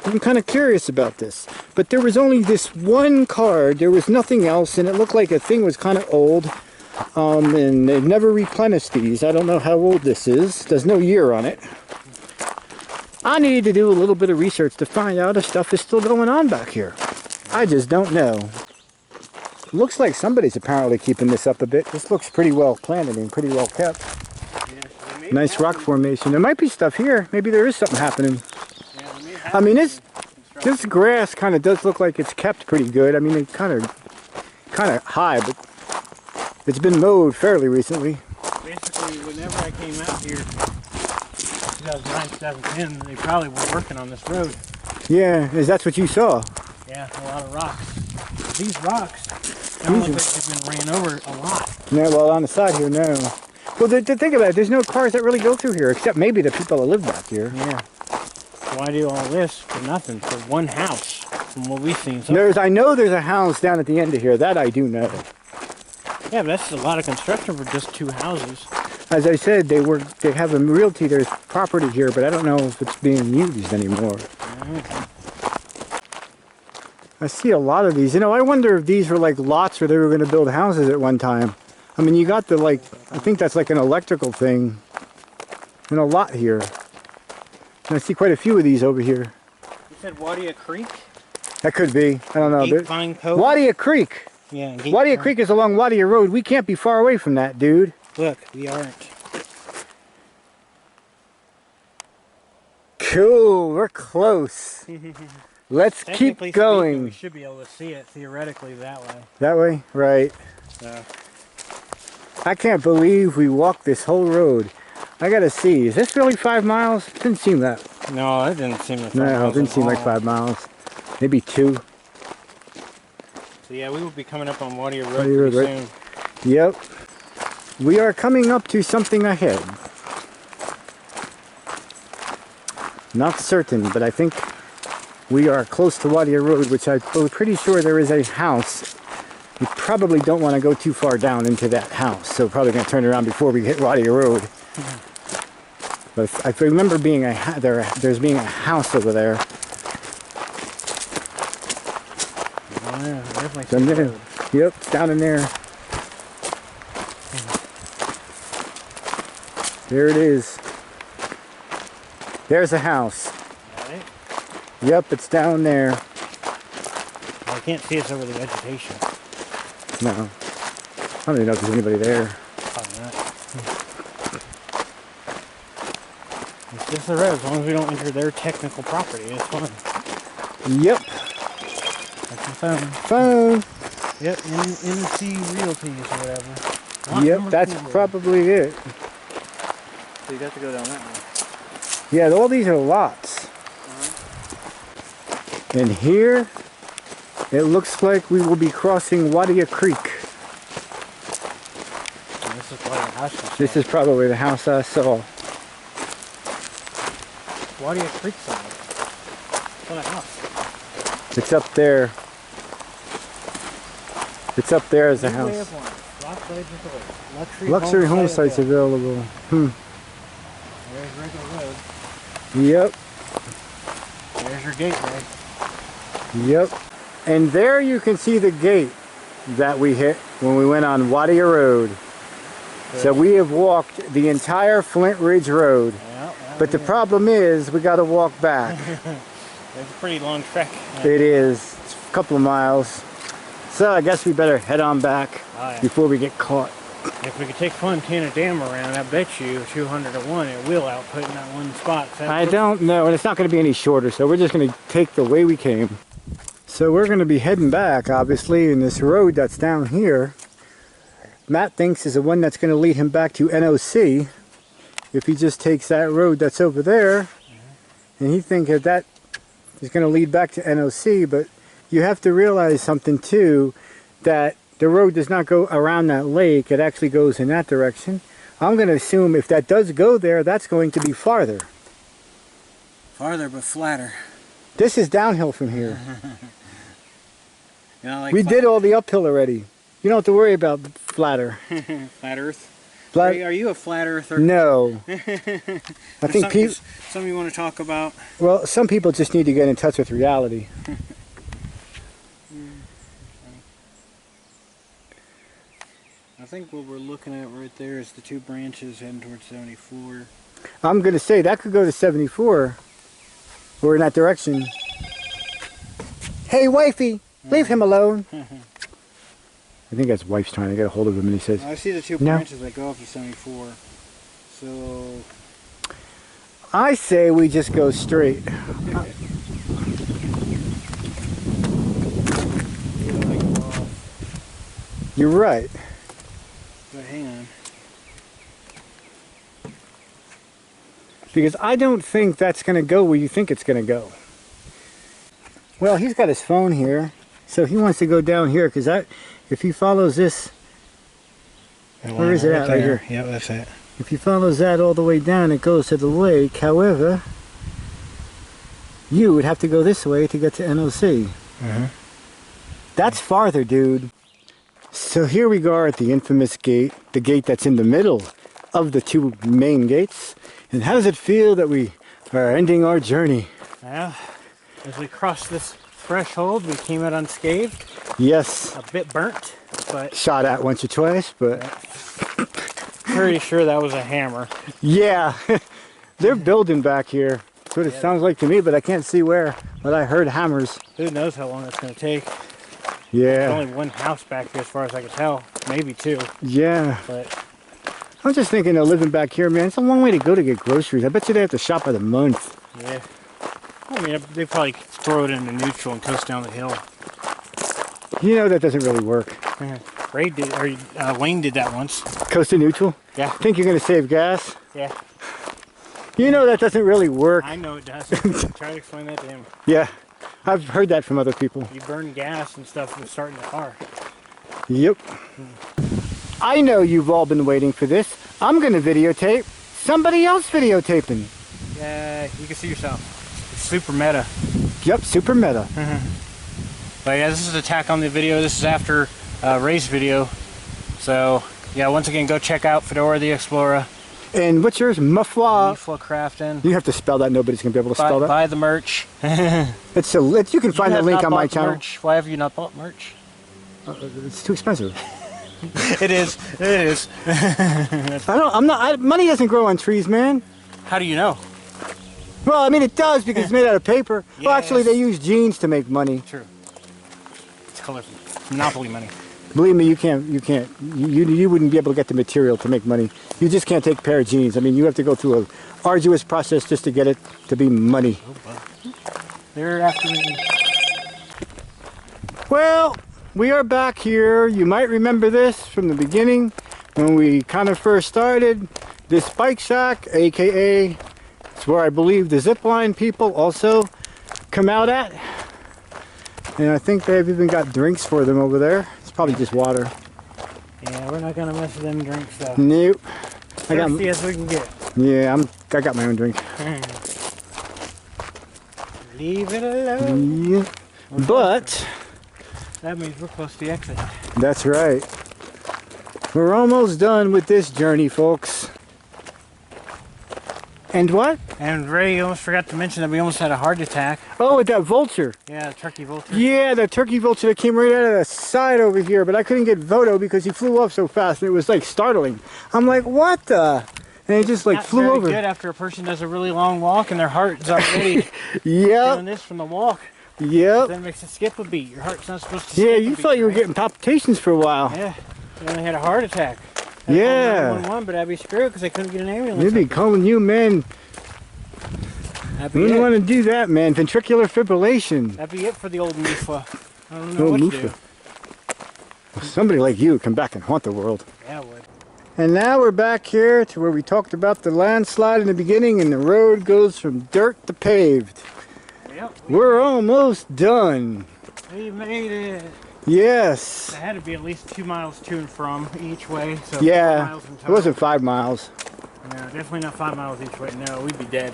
I'm kind of curious about this. But there was only this one card, there was nothing else, and it looked like the thing was kind of old. And they've never replenished these. I don't know how old this is. There's no year on it. I need to do a little bit of research to find out if stuff is still going on back here. I just don't know. Looks like somebody's apparently keeping this up a bit. This looks pretty well planted and pretty well kept. Nice rock formation. There might be stuff here. Maybe there is something happening. I mean, this grass kind of does look like it's kept pretty good. I mean, it's kind of high, but it's been mowed fairly recently. Basically, whenever I came out here, 2009, 2010, they probably were working on this road. Yeah, that's what you saw. Yeah, a lot of rocks. These rocks Don't look like they've been ran over a lot. No, well, on the side here, no. Well, to think about it, there's no cars that really go through here, except maybe the people that live back here. Yeah. Why do all this for nothing? For one house, from what we've seen. So I know there's a house down at the end of here. That I do know. yeah, but that's a lot of construction for just 2 houses. As I said, they have a realty. There's property here, but I don't know if it's being used anymore. I see a lot of these. You know, I wonder if these were like lots where they were going to build houses at one time. I mean, you got the I think that's like an electrical thing. And a lot here. And I see quite a few of these over here. You said Wadia Creek? That could be. I don't know. Grapevine Cove? Wadia Creek. Yeah. Wadia Creek is along Wadia Road. We can't be far away from that, dude. Look, we aren't. Cool. We're close. Let's keep going. Speaking, we should be able to see it theoretically that way. That way? Right. I can't believe we walked this whole road. I gotta see. Is this really 5 miles? Didn't seem that. No, it didn't seem like 5 No, miles. it didn't seem like 5 miles. Maybe 2. So yeah, we will be coming up on Wadia Road Wadia pretty Road, soon. Yep. We are coming up to something ahead. Not certain, but I think we are close to Wadia Road, which I'm pretty sure there is a house. We probably don't want to go too far down into that house, so probably going to turn around before we hit Wadia Road. But I remember being there's being a house over there. Oh, yeah, definitely Down there. Yep, it's down in there. There it is. There's a house. Right. Yep, it's down there. Well, I can't see us over the vegetation. No. I don't even know if there's anybody there. Probably not. It's just the road. As long as we don't enter their technical property, it's fine. Yep. That's the phone. Phone. Yep, NC Realties or whatever. Yep, that's probably it. So you have to go down that way. Yeah, all these are lots. And here, it looks like we will be crossing Wadia Creek. And this is probably the house you saw. This is probably the house I saw. Wadia Creek side. It's not a house. It's up there. It's up there as a house. Luxury home sites available. There's regular road. Yep. There's your gateway. Yep. And there you can see the gate that we hit when we went on Wadia Road. Good. So we have walked the entire Flint Ridge Road. Yeah, but the problem is we got to walk back. It's a pretty long trek. It is. It's a couple of miles. So I guess we better head on back before we get caught. If we could take Fontana Dam around, I bet you 200 to 1 it will output in that one spot. I don't know, and it's not going to be any shorter, so we're just going to take the way we came. So we're going to be heading back, obviously, in this road that's down here. Matt thinks is the one that's going to lead him back to NOC. If he just takes that road that's over there, and he thinks that is going to lead back to NOC, but you have to realize something too, that the road does not go around that lake, it actually goes in that direction. I'm going to assume if that does go there, that's going to be farther. Farther but flatter. This is downhill from here. You know, like we did all the uphill already. You don't have to worry about flatter. Flat Earth? Flat... Are you a flat earther? No. I think people... Something you want to talk about? Well, some people just need to get in touch with reality. I think what we're looking at right there is the 2 branches heading towards 74. I'm going to say that could go to 74. Or in that direction. Hey, wifey, leave him alone. I think that's wife's trying to get a hold of him, and he says, I see the 2 branches that go up to 74. So I say we just go straight. You're right. But hang on. Because I don't think that's going to go where you think it's going to go. Well, he's got his phone here. So he wants to go down here because if he follows this, where is it at? Right here. Yep, that's it. If he follows that all the way down, it goes to the lake. However, you would have to go this way to get to NOC. That's farther, dude. So here we are at the infamous gate, the gate that's in the middle of the two main gates. And how does it feel that we are ending our journey? Well, as we crossed this threshold, we came out unscathed. Yes. A bit burnt, but Shot at once or twice, but pretty sure that was a hammer. yeah, they're building back here. That's what it sounds like to me, but I can't see where. But I heard hammers. Who knows how long it's going to take. Yeah. There's only one house back here as far as I can tell. Maybe two. Yeah. But I'm just thinking of living back here, man. It's a long way to go to get groceries. I bet you they have to shop by the month. yeah. I mean, they probably throw it into neutral and coast down the hill. You know that doesn't really work. Ray did, or Wayne did that once. Coast to neutral? Yeah. Think you're going to save gas? Yeah. You know that doesn't really work. I know it does. Try to explain that to him. Yeah. I've heard that from other people. You burn gas and stuff with starting the car. Yep. I know you've all been waiting for this. I'm going to videotape somebody else videotaping. Yeah, you can see yourself. It's super meta. Yep, super meta. But yeah, this is the tack on the video. This is after Ray's video. So yeah, once again, go check out Fedora the Explorer. And what's yours? Mufwa. Mufwa Crafting. You have to spell that. Nobody's going to be able to spell that. Buy the merch. You can find the link on my channel. Merch. Why have you not bought merch? It's too expensive. It is. It is. Money doesn't grow on trees, man. How do you know? Well, I mean, it does because it's made out of paper. Yes. Well, actually, they use jeans to make money. True. It's colorful. Monopoly money. Believe me, you wouldn't be able to get the material to make money. You just can't take a pair of jeans. I mean, you have to go through a arduous process just to get it to be money. They're after me. Well, we are back here. You might remember this from the beginning when we kind of first started. This bike shack, aka it's where I believe the zipline people also come out at. And I think they've even got drinks for them over there. It's probably just water. Yeah, we're not gonna mess with them drinks though. Nope. Thirsty as we can get. Yeah, I got my own drink. Leave it alone. Yeah. But That means we're close to the exit. that's right. We're almost done with this journey, folks. And what? And Ray almost forgot to mention that we almost had a heart attack. Oh, with that vulture. Yeah, the turkey vulture. Yeah, the turkey vulture that came right out of the side over here, but I couldn't get Voto because he flew off so fast and it was like startling. I'm like, what the? And he just like Not flew very over. good after a person does a really long walk and their heart's already doing Yep, this from the walk. yep. Then it makes it skip a beat. Your heart's not supposed to skip Yeah, a you beat, thought you were right? getting palpitations for a while. Yeah, you only had a heart attack. Had to call Yeah. 911, but I'd be screwed because I couldn't get an ambulance. They'd be calling you, man. That'd We be don't it. want to do that, man. Ventricular fibrillation. That'd be it for the old Mufwa. I don't know Old what Mufwa. to do. Somebody like you come back and haunt the world. Yeah, I would. And now we're back here to where we talked about the landslide in the beginning and the road goes from dirt to paved. Yep, We're almost done. we made it. Yes. It had to be at least 2 miles to and from each way. So 4 Yeah. miles in It total. wasn't 5 miles. No, definitely not 5 miles each way. No, we'd be dead.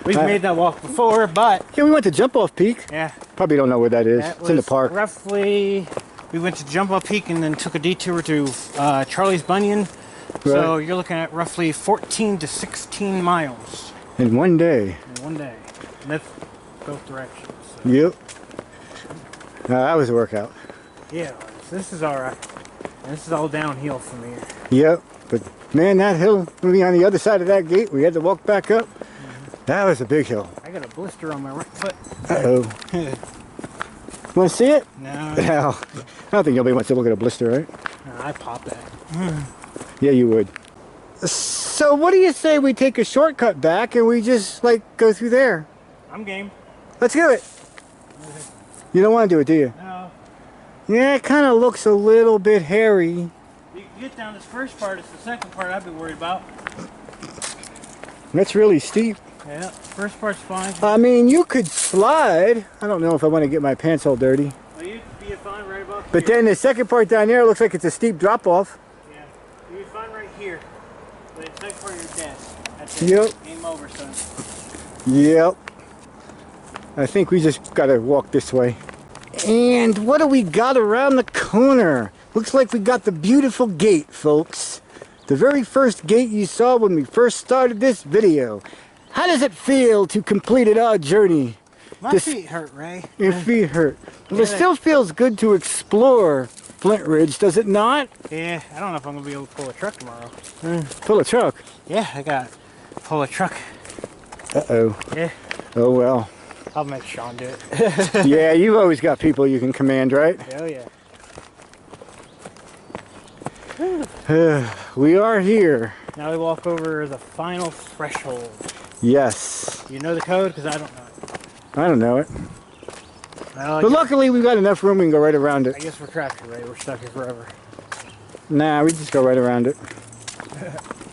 We've made that walk before, but Yeah, we went to Jump Off Peak. yeah, Probably don't know where that is. that It's in the was park. roughly. We went to Jump Up Peak and then took a detour to Charlie's Bunyan. So you're looking at roughly 14 to 16 miles In one day. in one day. And that's both directions. So, Yep. That was a workout. yeah, this is alright. And this is all downhill from here. Yep. But man, that hill, moving on the other side of that gate, we had to walk back up. That was a big hill. I got a blister on my right foot. Uh-oh. Want to see it? No, Hell, I don't think nobody wants to look at a blister, right? I popped that. Yeah, you would. So what do you say we take a shortcut back and we just, like, go through there? I'm game. Let's do it. You don't want to do it, do you? No. Yeah, it kind of looks a little bit hairy. You get down this first part, it's the second part I'd be worried about. That's really steep. Yeah, first part's fine. I mean, you could slide. I don't know if I want to get my pants all dirty. Well, you'd be fine right above But here. then the second part down there looks like it's a steep drop off. Yeah, you'd be fine right here. But it's next part of your desk. That's it. Yep. Aim over, son. Yep. I think we just gotta walk this way. And what do we got around the corner? Looks like we got the beautiful gate, folks. The very first gate you saw when we first started this video. How does it feel to completed our journey? My feet hurt, Ray. Your feet hurt. Well, Yeah, it still feels good to explore Flint Ridge, does it not? Yeah, I don't know if I'm going to be able to pull a truck tomorrow. Pull a truck. Yeah, I got to pull a truck. Uh-oh. Yeah, Oh, well. I'll make Sean do it. Yeah, you've always got people you can command, right? Oh, yeah. We are here. Now we walk over the final threshold. Yes. You know the code? Because I don't know it. I don't know it. Well, I But guess, luckily we've got enough room, we can go right around I it. guess we're trapped here, Ray. We're stuck here forever. Nah, we just go right around it.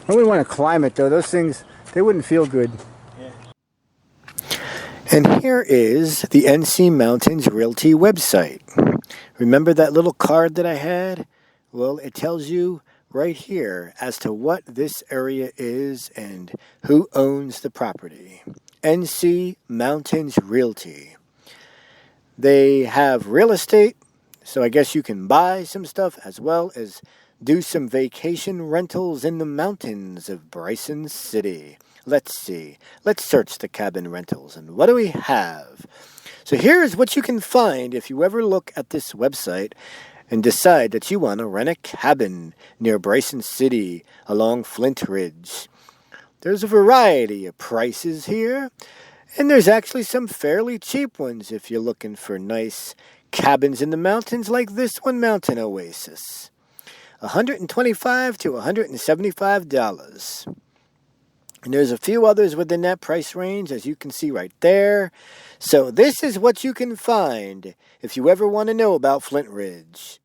I wouldn't want to climb it though. Those things, they wouldn't feel good. Yeah. And here is the NC Mountains Realty website. Remember that little card that I had? Well, it tells you right here as to what this area is and who owns the property. NC Mountains Realty. They have real estate, so I guess you can buy some stuff as well as do some vacation rentals in the mountains of Bryson City. Let's see. Let's search the cabin rentals. And what do we have? So here is what you can find if you ever look at this website and decide that you want to rent a cabin near Bryson City along Flint Ridge. There's a variety of prices here, and there's actually some fairly cheap ones if you're looking for nice cabins in the mountains like this one, Mountain Oasis. $125 to $175. And there's a few others within that price range, as you can see right there. So this is what you can find if you ever want to know about Flint Ridge.